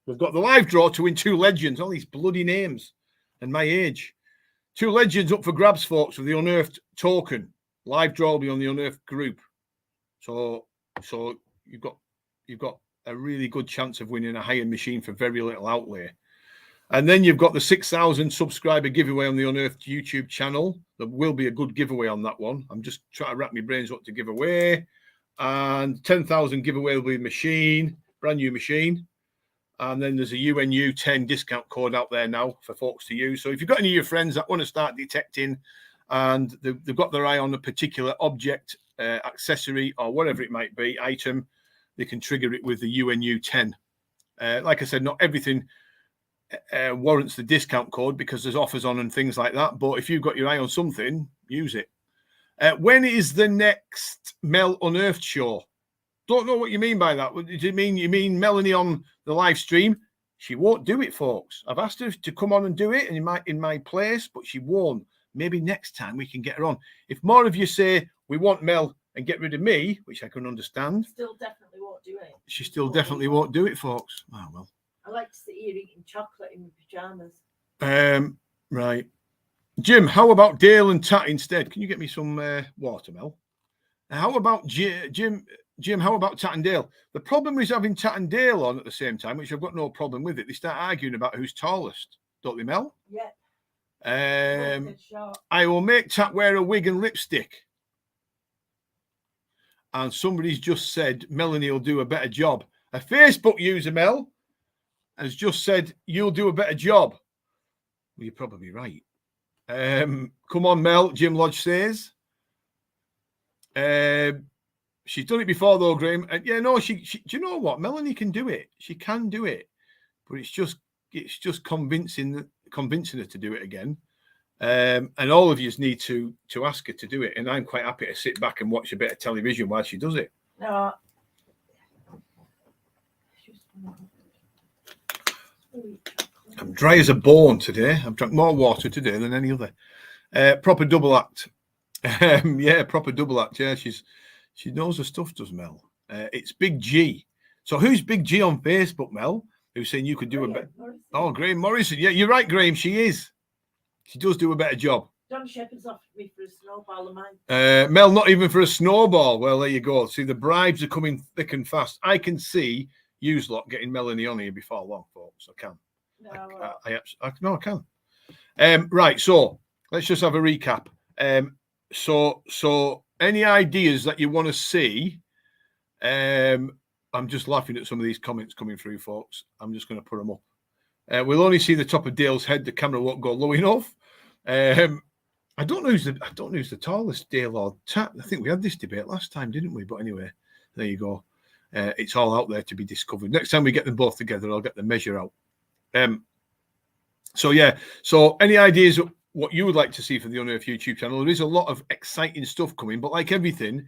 We've got the live draw to win 2 Legends. All these bloody names and my age. 2 Legends up for grabs, folks, with the Unearthed token. Live draw will be on the Unearthed group. So you've got a really good chance of winning a high-end machine for very little outlay. And then you've got the 6,000 subscriber giveaway on the Unearthed YouTube channel. There will be a good giveaway on that one. I'm just trying to wrap my brains what to give away. And 10,000 giveaway will be a machine, brand new machine. And then there's a UNU 10 discount code out there now for folks to use. So if you've got any of your friends that want to start detecting and they've got their eye on a particular object, accessory, or whatever it might be, item, they can trigger it with the UNU 10. Like I said, not everything warrants the discount code because there's offers on and things like that. But if you've got your eye on something, use it. When is the next Mel Unearthed show? Don't know what you mean by that. Do you mean Melanie on the live stream? She won't do it, folks. I've asked her to come on and do it in my place, but she won't. Maybe next time we can get her on. If more of you say we want Mel and get rid of me, which I can understand, still definitely won't do it. She still definitely won't do it, folks. Oh well. I like to sit here eating chocolate in my pajamas. Right. Jim, how about Dale and Tat instead? Can you get me some water, Mel? How about Jim, how about Tat and Dale? The problem is having Tat and Dale on at the same time, which I've got no problem with it. They start arguing about who's tallest, don't they, Mel? Yeah. I will make Tat wear a wig and lipstick. And somebody's just said Melanie will do a better job. A Facebook user, Mel, has just said you'll do a better job. Well, you're probably right. Come on, Mel, Jim Lodge says. She's done it before, though, Graham. Yeah, no, she do you know what? Melanie can do it. She can do it. But it's just convincing her to do it again. And all of you need to ask her to do it. And I'm quite happy to sit back and watch a bit of television while she does it. No. I'm dry as a bone today. I've drunk more water today than any other. Proper double act. Yeah, proper double act. Yeah, she knows her stuff, does Mel. It's Big G. So who's Big G on Facebook, Mel? Who's saying you could do a better? Oh, Graham Morrison. Yeah, you're right, Graham. She is. She does do a better job. John Shepherd's offered me for a snowball of mine. Mel, not even for a snowball. Well, there you go. See, the bribes are coming thick and fast. I can see you lot getting Melanie on here before long, folks. I can. No, I can. Right. So let's just have a recap. So any ideas that you want to see? I'm just laughing at some of these comments coming through, folks. I'm just going to put them up. We'll only see the top of Dale's head. The camera won't go low enough. I don't know who's the tallest, Dale or Tat. I think we had this debate last time, didn't we? But anyway, there you go. It's all out there to be discovered. Next time we get them both together, I'll get the measure out. So any ideas what you would like to see for the Unearth YouTube channel? There is a lot of exciting stuff coming, but like everything,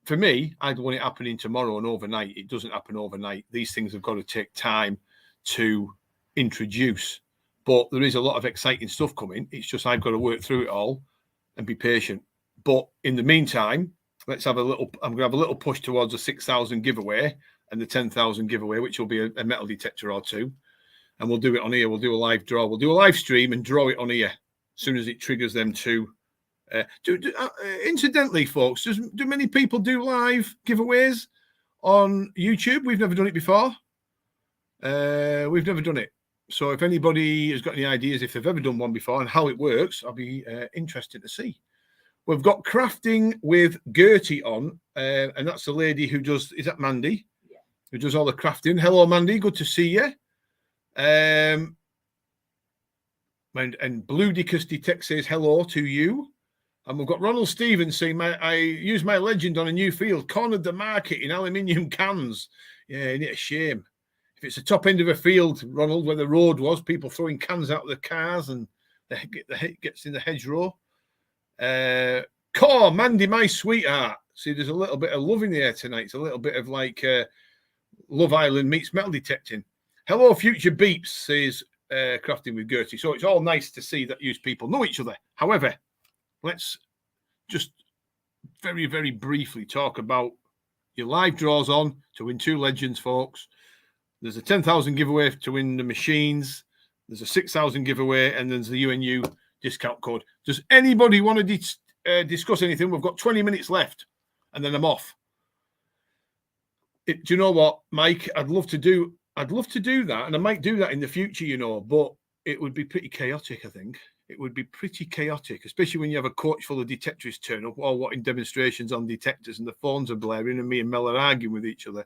for me, I'd want it happening tomorrow and overnight. It doesn't happen overnight. These things have got to take time to introduce. But there is a lot of exciting stuff coming. It's just I've got to work through it all and be patient. But in the meantime, I'm going to have a little push towards the 6,000 giveaway and the 10,000 giveaway, which will be a metal detector or two. And we'll do it on here. We'll do a live draw. We'll do a live stream and draw it on here as soon as it triggers them to. Incidentally, folks, do many people do live giveaways on YouTube? We've never done it before. We've never done it. So if anybody has got any ideas, if they've ever done one before and how it works, I'll be interested to see. We've got Crafting with Gertie on, and that's the lady who does, is that Mandy? Yeah. Who does all the crafting. Hello, Mandy. Good to see you. And Blue Dickus Detect says hello to you. And we've got Ronald Stevens saying, I used my legend on a new field, cornered the market in aluminium cans. Yeah, isn't it a shame? If it's the top end of a field, Ronald, where the road was, people throwing cans out of the cars and the gets in the hedgerow. Core, Mandy, my sweetheart. See, there's a little bit of love in the air tonight. It's a little bit of like Love Island meets metal detecting. Hello, future beeps, says Crafting with Gertie. So it's all nice to see that you people know each other. However, let's just very, very briefly talk about your live draws on to win 2 legends, folks. There's a 10,000 giveaway to win the machines. There's a 6,000 giveaway, and there's the UNU discount code. Does anybody want to discuss anything? We've got 20 minutes left, and then I'm off. Do you know what, Mike? I'd love to do that, and I might do that in the future, you know, but it would be pretty chaotic, I think. It would be pretty chaotic, especially when you have a coach full of detectorists turn up, all wanting demonstrations on detectors, and the phones are blaring, and me and Mel are arguing with each other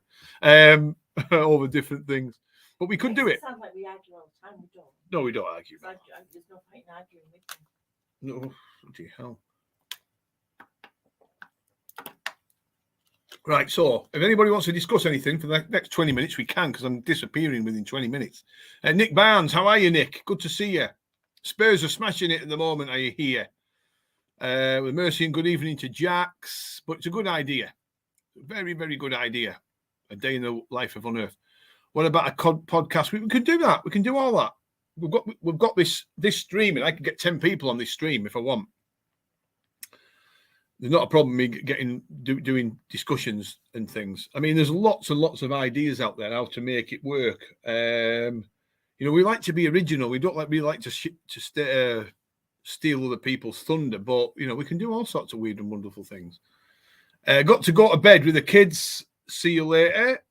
over different things. But we could do it. Sounds like we argue all the time. We don't. No, we don't argue. There's no point in arguing with them. No, bloody hell. Right, so if anybody wants to discuss anything for the next 20 minutes, we can, because I'm disappearing within 20 minutes. Nick Barnes, how are you, Nick? Good to see you. Spurs are smashing it at the moment, I hear. With Mercy and good evening to Jax. But it's a good idea. Very, very good idea. A day in the life of Unearth. What about a podcast? We could do that. We can do all that. We've got this stream, and I can get 10 people on this stream if I want. There's not a problem me doing discussions and things. I mean, there's lots and lots of ideas out there how to make it work. You know, we like to be original. We don't like to steal other people's thunder, but you know, we can do all sorts of weird and wonderful things. Got to go to bed with the kids. See you later.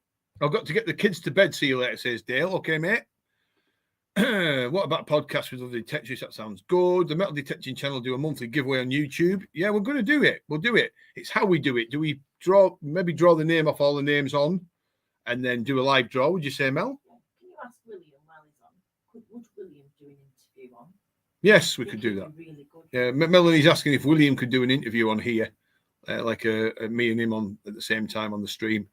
I've got to get the kids to bed. See you later, says Dale. Okay, mate. What about podcasts with other detectors? That sounds good. The Metal Detecting channel do a monthly giveaway on YouTube. Yeah, we're going to do it. We'll do it. It's how we do it. Do we maybe draw the name off all the names on and then do a live draw? Would you say, Mel? Can you ask William while he's on? Would William do an interview on? Yes, we could do that. Really good. Yeah, Melanie's asking if William could do an interview on here, like me and him on at the same time on the stream.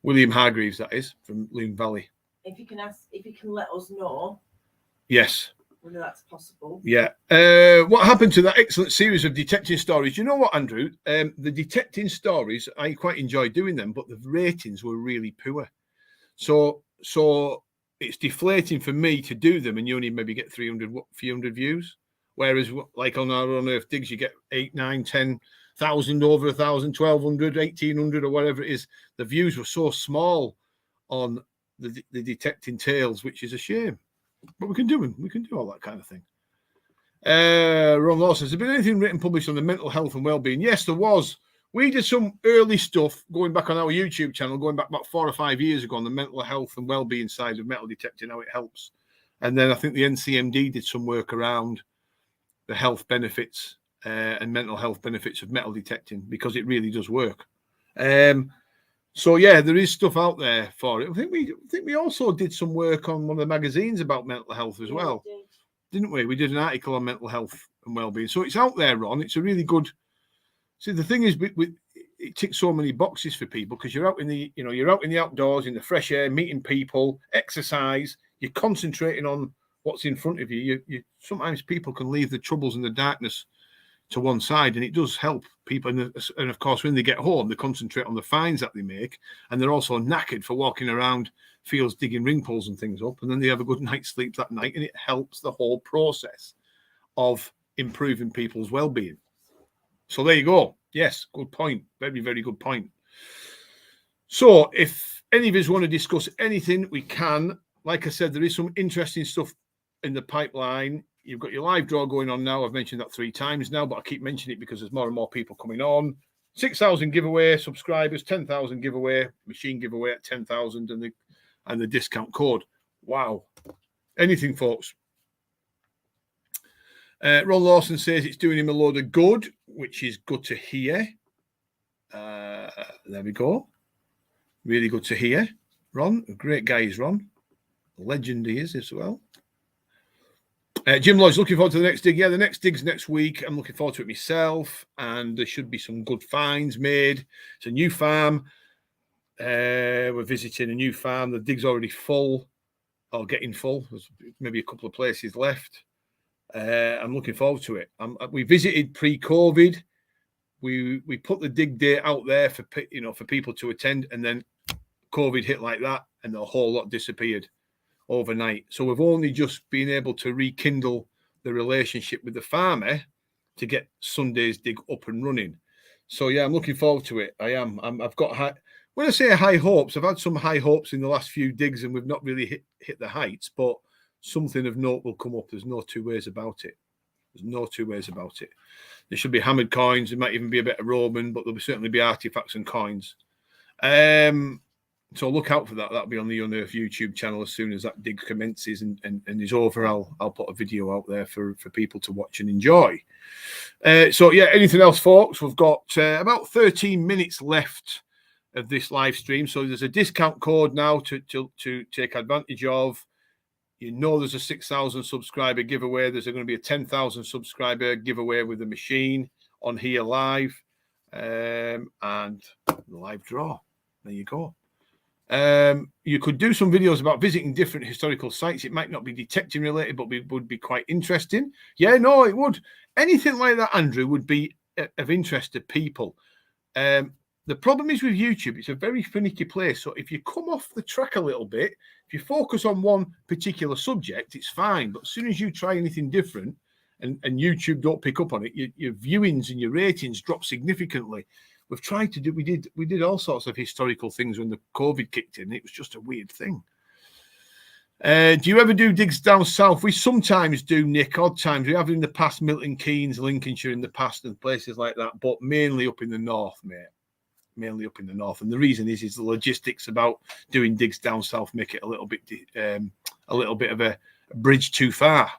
William Hargreaves, that is, from Loon Valley. If you can let us know. Yes. Whether that's possible. Yeah. What happened to that excellent series of detecting stories? You know what, Andrew? The detecting stories, I quite enjoyed doing them, but the ratings were really poor. So it's deflating for me to do them, and you only maybe get 300 views. Whereas, like on our Unearth Digs, you get 8, 9, 10,000, over 1,000, 1,200, 1,800, or whatever it is. The views were so small on the detecting tales, which is a shame. But we can do them. We can do all that kind of thing. Ron Lawson, has there been anything written, published on the mental health and well-being? Yes, there was. We did some early stuff going back on our YouTube channel, going back about 4 or 5 years ago on the mental health and well-being side of metal detecting, how it helps. And then I think the NCMD did some work around the health benefits and mental health benefits of metal detecting, because it really does work. So yeah, there is stuff out there for it. I think we also did some work on one of the magazines about mental health as well, didn't we? We did an article on mental health and well-being. So it's out there, Ron. It's a really good. See, the thing is, it ticks so many boxes for people, because you're out in the outdoors, in the fresh air, meeting people, exercise. You're concentrating on what's in front of you. You sometimes people can leave the troubles and the darkness to one side, and it does help people. And of course, when they get home, they concentrate on the finds that they make, and they're also knackered for walking around fields digging ring poles and things up, and then they have a good night's sleep that night, and it helps the whole process of improving people's well-being. So there you go. Yes, good point. Very, very good point. So if any of us want to discuss anything, we can. Like I said, there is some interesting stuff in the pipeline. You've got your live draw going on now. I've mentioned that 3 times now, but I keep mentioning it because there's more and more people coming on. 6,000 giveaway subscribers, 10,000 giveaway, machine giveaway at 10,000, and the discount code. Wow. Anything, folks. Ron Lawson says it's doing him a load of good, which is good to hear. There we go. Really good to hear. Ron, a great guy is Ron. Legend he is as well. Jim Lloyd's looking forward to the next dig. Yeah, the next dig's next week. I'm looking forward to it myself, and there should be some good finds made. It's a new farm. We're visiting a new farm. The dig's already full, or getting full. There's maybe a couple of places left. I'm looking forward to it. We visited pre-COVID. We put the dig date out there for people to attend, and then COVID hit like that, and the whole lot disappeared overnight. So we've only just been able to rekindle the relationship with the farmer to get Sunday's dig up and running. So yeah, I'm looking forward to it. I am. I've got high. When I say high hopes, I've had some high hopes in the last few digs, and we've not really hit the heights, but something of note will come up. There's no two ways about it. There's no two ways about it. There should be hammered coins. There might even be a bit of Roman, but there'll certainly be artifacts and coins. So look out for that. That'll be on the Unearth YouTube channel as soon as that dig commences and is over. I'll put a video out there for people to watch and enjoy. So yeah, anything else, folks? We've got about 13 minutes left of this live stream. So there's a discount code now to take advantage of. You know, there's a 6,000 subscriber giveaway. There's going to be a 10,000 subscriber giveaway with the machine on here live, and the live draw. There you go. You could do some videos about visiting different historical sites. It might not be detecting related, but would be quite interesting. Yeah, no, it would. Anything like that, Andrew, would be of interest to people. The problem is with YouTube, it's a very finicky place. So if you come off the track a little bit, if you focus on one particular subject, it's fine. But as soon as you try anything different and YouTube don't pick up on it, your viewings and your ratings drop significantly. We've tried to do, we did all sorts of historical things when the COVID kicked in. It was just a weird thing. Do you ever do digs down south? We sometimes do, Nick, odd times. We have in the past, Milton Keynes, Lincolnshire in the past and places like that, but mainly up in the north, mate. Mainly up in the north. And the reason is the logistics about doing digs down south make it a little bit of a bridge too far.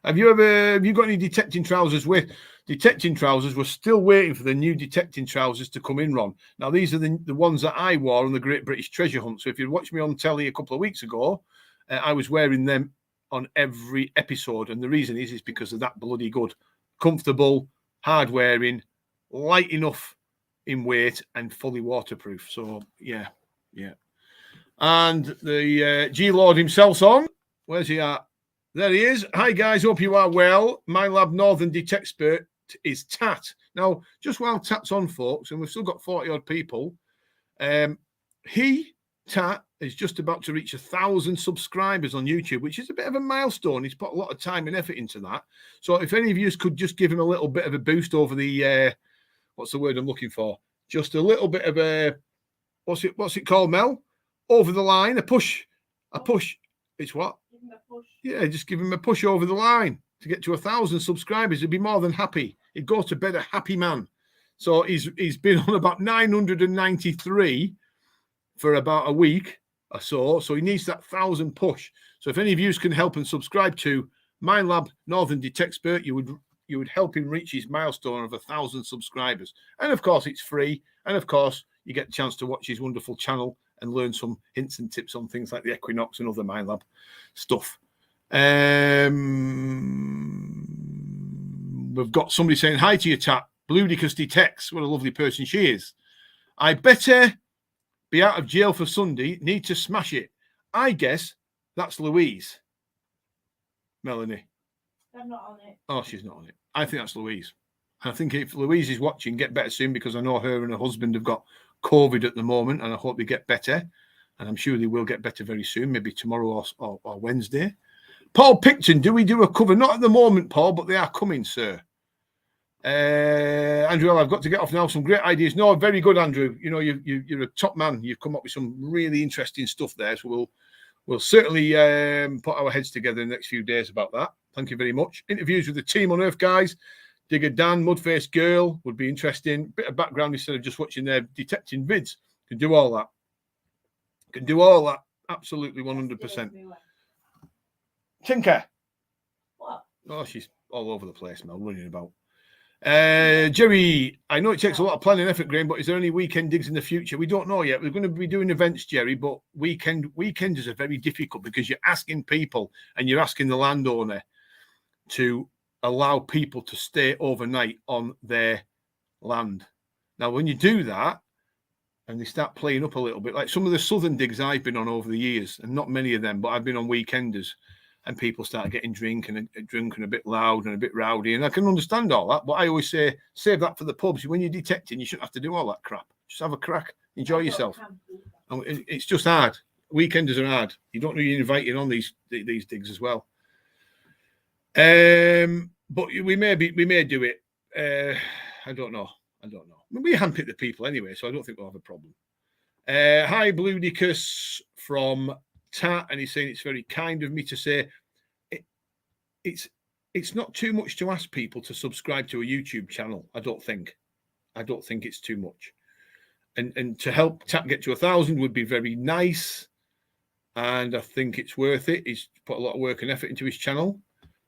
Have you got any detecting trousers with? Detecting trousers, we're still waiting for the new detecting trousers to come in, Ron. Now, these are the ones that I wore on the Great British Treasure Hunt. So if you watched me on telly a couple of weeks ago, I was wearing them on every episode. And the reason is because of that bloody good. Comfortable, hard wearing, light enough in weight, and fully waterproof. So, yeah. And the G-Lord himself's on. Where's he at? There he is. Hi, guys. Hope you are well. My lab Northern Detexpert is Tat. Now, just while Tat's on, folks, and we've still got 40-odd people, Tat, is just about to reach 1,000 subscribers on YouTube, which is a bit of a milestone. He's put a lot of time and effort into that. So if any of you could just give him a little bit of a boost over the, what's the word I'm looking for? Just a little bit of a, what's it called, Mel? over the line, a push. It's what? Give him a push. Yeah, just give him a push over the line to get to 1,000 subscribers. He'd be more than happy. He'd go to bed a happy man. So he's been on about 993 for about a week or so. So he needs that 1,000 push. So if any of you can help and subscribe to Minelab Northern Detectspert, you would help him reach his milestone of 1,000 subscribers. And of course, it's free. And of course, you get a chance to watch his wonderful channel and learn some hints and tips on things like the Equinox and other Minelab stuff. We've got somebody saying hi to your chat. Bloodicus Detects. What a lovely person she is. I better be out of jail for Sunday. Need to smash it. I guess that's Louise. Melanie. I'm not on it. Oh, she's not on it. I think that's Louise. I think if Louise is watching, get better soon, because I know her and her husband have got COVID at the moment, and I hope they get better. And I'm sure they will get better very soon, maybe tomorrow or Wednesday. Paul Picton, do we do a cover? Not at the moment, Paul, but they are coming, sir. Andrew, I've got to get off now. Some great ideas. No, very good, Andrew. You know, you're a top man. You've come up with some really interesting stuff there. So we'll certainly put our heads together in the next few days about that. Thank you very much. Interviews with the Team on Earth guys. Digger Dan, Mudface Girl would be interesting. Bit of background instead of just watching their detecting vids. Can do all that. Can do all that. Absolutely 100%. Tinker. What? Oh, she's all over the place, Mel, running about. Jerry, I know it takes a lot of planning effort, Graham, but is there any weekend digs in the future? We don't know yet. We're going to be doing events, Jerry, but weekenders are very difficult because you're asking people and you're asking the landowner to allow people to stay overnight on their land. Now, when you do that, and they start playing up a little bit, like some of the southern digs I've been on over the years, and not many of them, but I've been on weekenders, and people start getting drunk and a bit loud and a bit rowdy, and I can understand all that, but I always say, save that for the pubs. When you're detecting, you shouldn't have to do all that crap. Just have a crack, enjoy yourself. And it's just hard. Weekenders are hard. You don't know you're inviting on these digs as well. But we may do it. I don't know. We handpick the people anyway, so I don't think we'll have a problem. Hi, Bloodicus from Tat, and he's saying it's very kind of me to say it's not too much to ask people to subscribe to a YouTube channel. I don't think it's too much, and to help Tat get to 1,000 would be very nice, and I think it's worth it. He's put a lot of work and effort into his channel,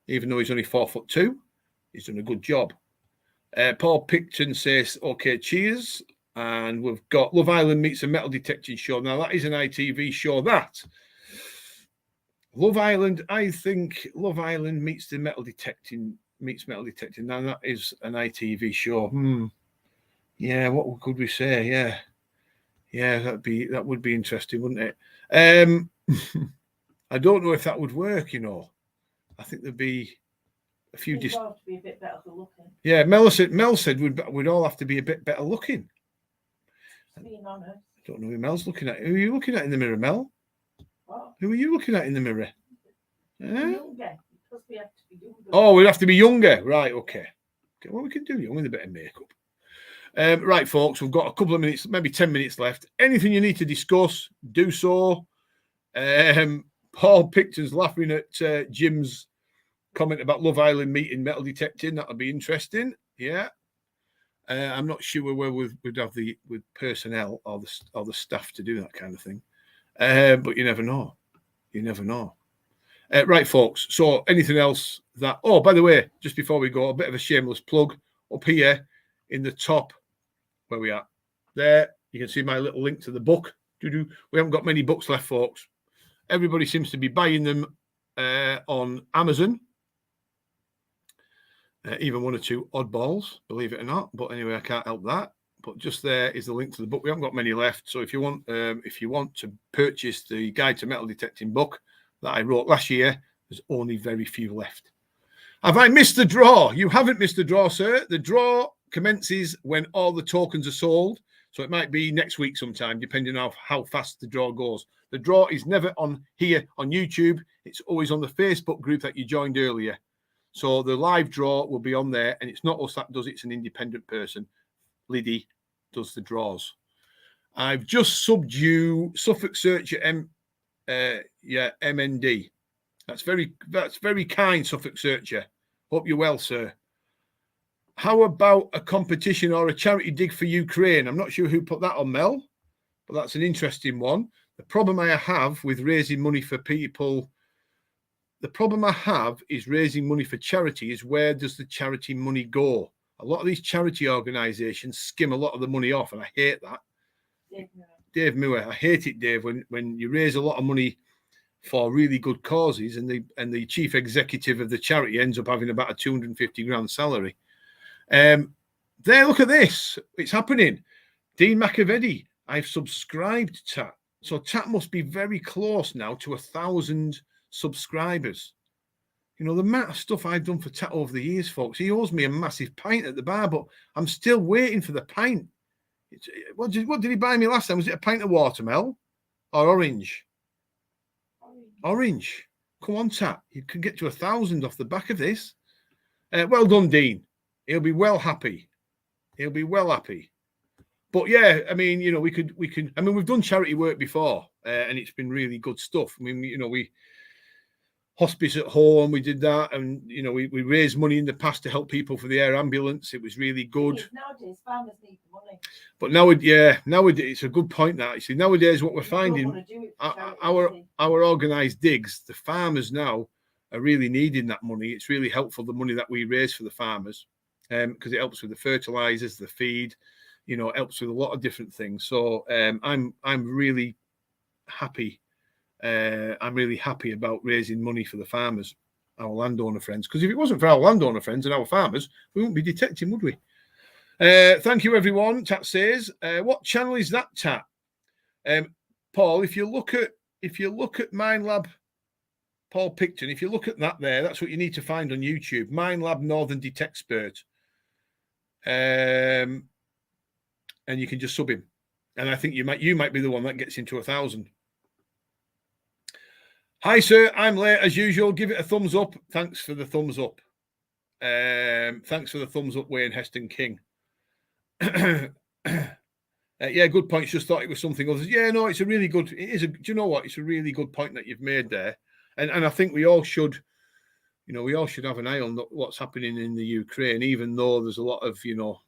even though he's only 4'2". He's done a good job. Paul Picton says, okay, cheers. And we've got Love Island meets a metal detecting show. Now, that is an ITV show, that. Love Island, I think Love Island meets metal detecting. Now, that is an ITV show. Yeah, what could we say? Yeah, that would be interesting, wouldn't it? I don't know if that would work, you know. I think there'd be a few to be a bit better looking. Yeah, Mel said we'd all have to be a bit better looking. Being honest. I don't know who Mel's looking at. Who are you looking at in the mirror, Mel? What? Who are you looking at in the mirror? Younger, because we have to be younger. Oh, we'd have to be younger. Right, okay. Well, we can do young with a bit of makeup. Right, folks, we've got a couple of minutes, maybe 10 minutes left. Anything you need to discuss, do so. Paul Picton's laughing at Jim's comment about Love Island meeting metal detecting. That'll be interesting. Yeah. I'm not sure where we'd have with personnel or the staff to do that kind of thing. But you never know. Right, folks. So anything else that... Oh, by the way, just before we go, a bit of a shameless plug. Up here in the top, where we are, there, you can see my little link to the book. We haven't got many books left, folks. Everybody seems to be buying them on Amazon. Even one or two oddballs, believe it or not. But anyway, I can't help that. But just there is the link to the book. We haven't got many left. So if you want to purchase the Guide to Metal Detecting book that I wrote last year, there's only very few left. Have I missed the draw? You haven't missed the draw, sir. The draw commences when all the tokens are sold. So it might be next week sometime, depending on how fast the draw goes. The draw is never on here on YouTube. It's always on the Facebook group that you joined earlier. So the live draw will be on there, and it's not us that does it, it's an independent person. Liddy does the draws. I've just subbed you Suffolk Searcher MND. That's very kind, Suffolk Searcher. Hope you're well, sir. How about a competition or a charity dig for Ukraine? I'm not sure who put that on, Mel, but that's an interesting one. The problem I have with raising money for people, the problem I have is raising money for charity is where does the charity money go? A lot of these charity organisations skim a lot of the money off, and I hate that. Dave Moore, I hate it, Dave, when you raise a lot of money for really good causes and the chief executive of the charity ends up having about a 250 grand salary. There, look at this. It's happening. Dean McAvedy, I've subscribed to TAT. So TAT must be very close now to 1,000 subscribers. You know, the amount of stuff I've done for TAT over the years, folks. He owes me a massive pint at the bar, but I'm still waiting for the pint. What did he buy me last time? Was it a pint of watermelon or orange? Orange. Come on, TAT. You can get to 1,000 off the back of this. Well done, Dean. He'll be well happy. He'll be well happy. But yeah, I mean, you know, we can. I mean, we've done charity work before, and it's been really good stuff. I mean, you know, we hospice at home, we did that, and you know, we raised money in the past to help people for the air ambulance. It was really good. Nowadays, farmers need the money. But nowadays, it's a good point. That you see, nowadays, what we're finding, our organised digs, the farmers now are really needing that money. It's really helpful, the money that we raise for the farmers, because it helps with the fertilizers, the feed, you know, it helps with a lot of different things. So I'm really happy. I'm really happy about raising money for the farmers, our landowner friends, because if it wasn't for our landowner friends and our farmers, we wouldn't be detecting, would we? Thank you, everyone. Tat says, what channel is that, Tat? Paul, if you look at MindLab, Paul Picton, if you look at that there, that's what you need to find on YouTube. MindLab Northern Detexpert. And you can just sub him. And I think you might be the one that gets into 1,000. Hi, sir. I'm late as usual. Give it a thumbs up. Thanks for the thumbs up. Thanks for the thumbs up, Wayne Heston King. Yeah, good point. Just thought it was something others. Yeah, no, it's a really good. Do you know what? It's a really good point that you've made there. And I think we all should, you know, have an eye on what's happening in the Ukraine, even though there's a lot of, you know,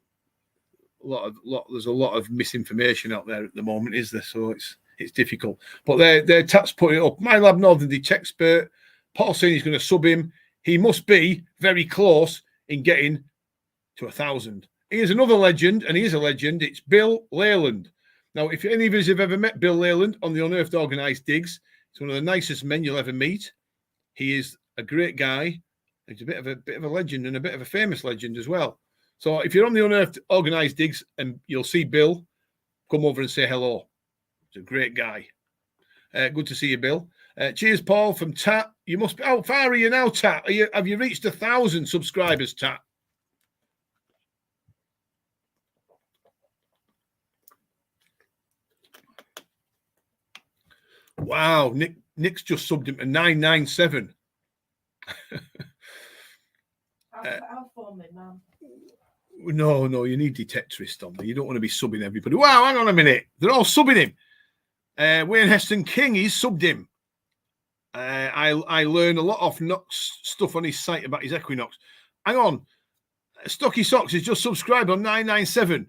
there's a lot of misinformation out there at the moment, is there? So it's difficult. But their Tat's putting it up. MindLab Northern Detexpert. Paul saying he's going to sub him. He must be very close in getting to 1,000. He is another legend, and he is a legend. It's Bill Leyland. Now, if any of us have ever met Bill Leyland on the Unearthed Organised Digs, he's one of the nicest men you'll ever meet. He is a great guy. He's a bit of a legend and a bit of a famous legend as well. So if you're on the Unearthed Organised Digs and you'll see Bill, come over and say hello. He's a great guy. Good to see you, Bill. Cheers, Paul, from Tat. You must be. How far are you now, Tat? Have you reached 1,000 subscribers, Tat? Wow, Nick's just subbed him to 997. I'll phone me, Mum. No, you need detectorists on there. You don't want to be subbing everybody. Wow, hang on a minute. They're all subbing him. Wayne Heston King, he's subbed him. I learn a lot of stuff on his site about his Equinox. Hang on. Stocky Socks has just subscribed on 997.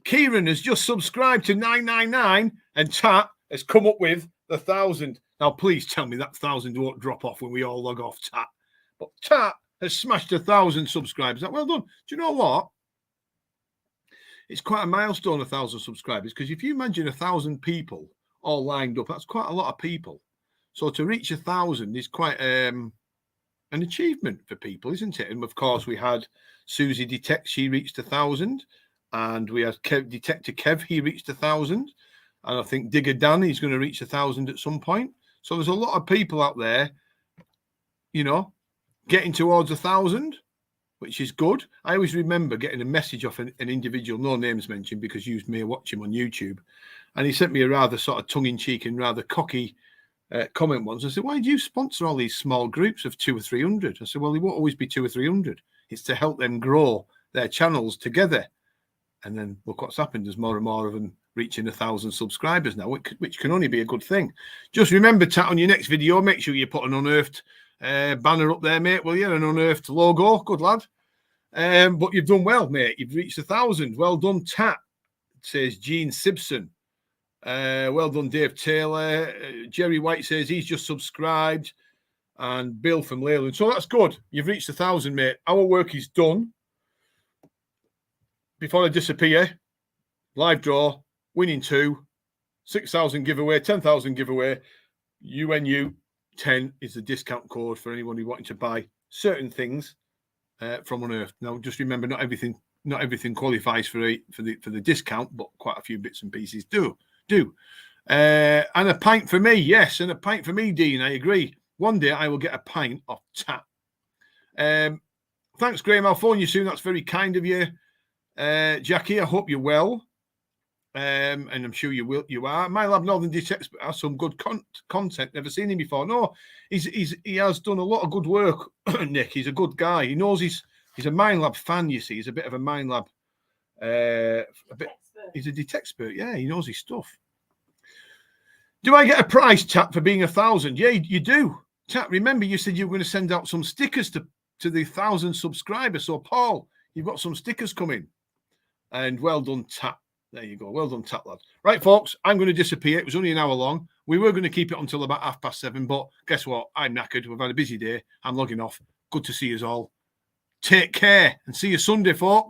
Kieran has just subscribed to 999. And Tat has come up with 1,000. Now, please tell me that 1,000 won't drop off when we all log off, Tat. But Tat has smashed 1,000 subscribers. Well done. Do you know what? It's quite a milestone, 1,000 subscribers, because if you imagine 1,000 people all lined up, that's quite a lot of people. So to reach 1,000 is quite an achievement for people, isn't it? And of course, we had Susie Detect, she reached 1,000. And we had Detector Kev, he reached 1,000. And I think Digger Dan, he's going to reach 1,000 at some point. So there's a lot of people out there, you know, getting towards 1,000, which is good. I always remember getting a message off an individual, no names mentioned, because you may watch him on YouTube. And he sent me a rather sort of tongue-in-cheek and rather cocky comment once. I said, why do you sponsor all these small groups of 200 or 300? I said, well, they won't always be 200 or 300. It's to help them grow their channels together. And then look what's happened. There's more and more of them reaching 1,000 subscribers now, which can only be a good thing. Just remember, Tat, on your next video, make sure you put an unearthed banner up there, mate. Well, yeah, an unearthed logo. Good lad. But you've done well, mate. You've reached 1,000. Well done, Tat, says Gene Simpson. Well done, Dave Taylor. Jerry White says he's just subscribed. And Bill from Leyland. So that's good. You've reached 1,000, mate. Our work is done. Before I disappear, live draw, winning 2, 6,000 giveaway, 10,000 giveaway. UNU 10 is the discount code for anyone who wanting to buy certain things from Unearthed. Now, just remember, not everything qualifies for the discount, but quite a few bits and pieces do. And a pint for me, yes, and a pint for me, Dean. I agree. One day I will get a pint of Tat. Thanks, Graham. I'll phone you soon. That's very kind of you, Jackie. I hope you're well. And I'm sure you will. You are. My Lab Northern Detects has some good content. Never seen him before. No, he has done a lot of good work. Nick, he's a good guy. He knows he's a Minelab fan. You see, he's a bit of a Minelab. He's a detect-expert. Yeah, he knows his stuff. Do I get a prize, Tat, for being 1,000? Yeah, you do. Tat, remember you said you were going to send out some stickers to the 1,000 subscribers. So, Paul, you've got some stickers coming. And well done, Tat. There you go. Well done, Tat, lad. Right, folks, I'm going to disappear. It was only an hour long. We were going to keep it until about 7:30, but guess what? I'm knackered. We've had a busy day. I'm logging off. Good to see you all. Take care and see you Sunday, folks.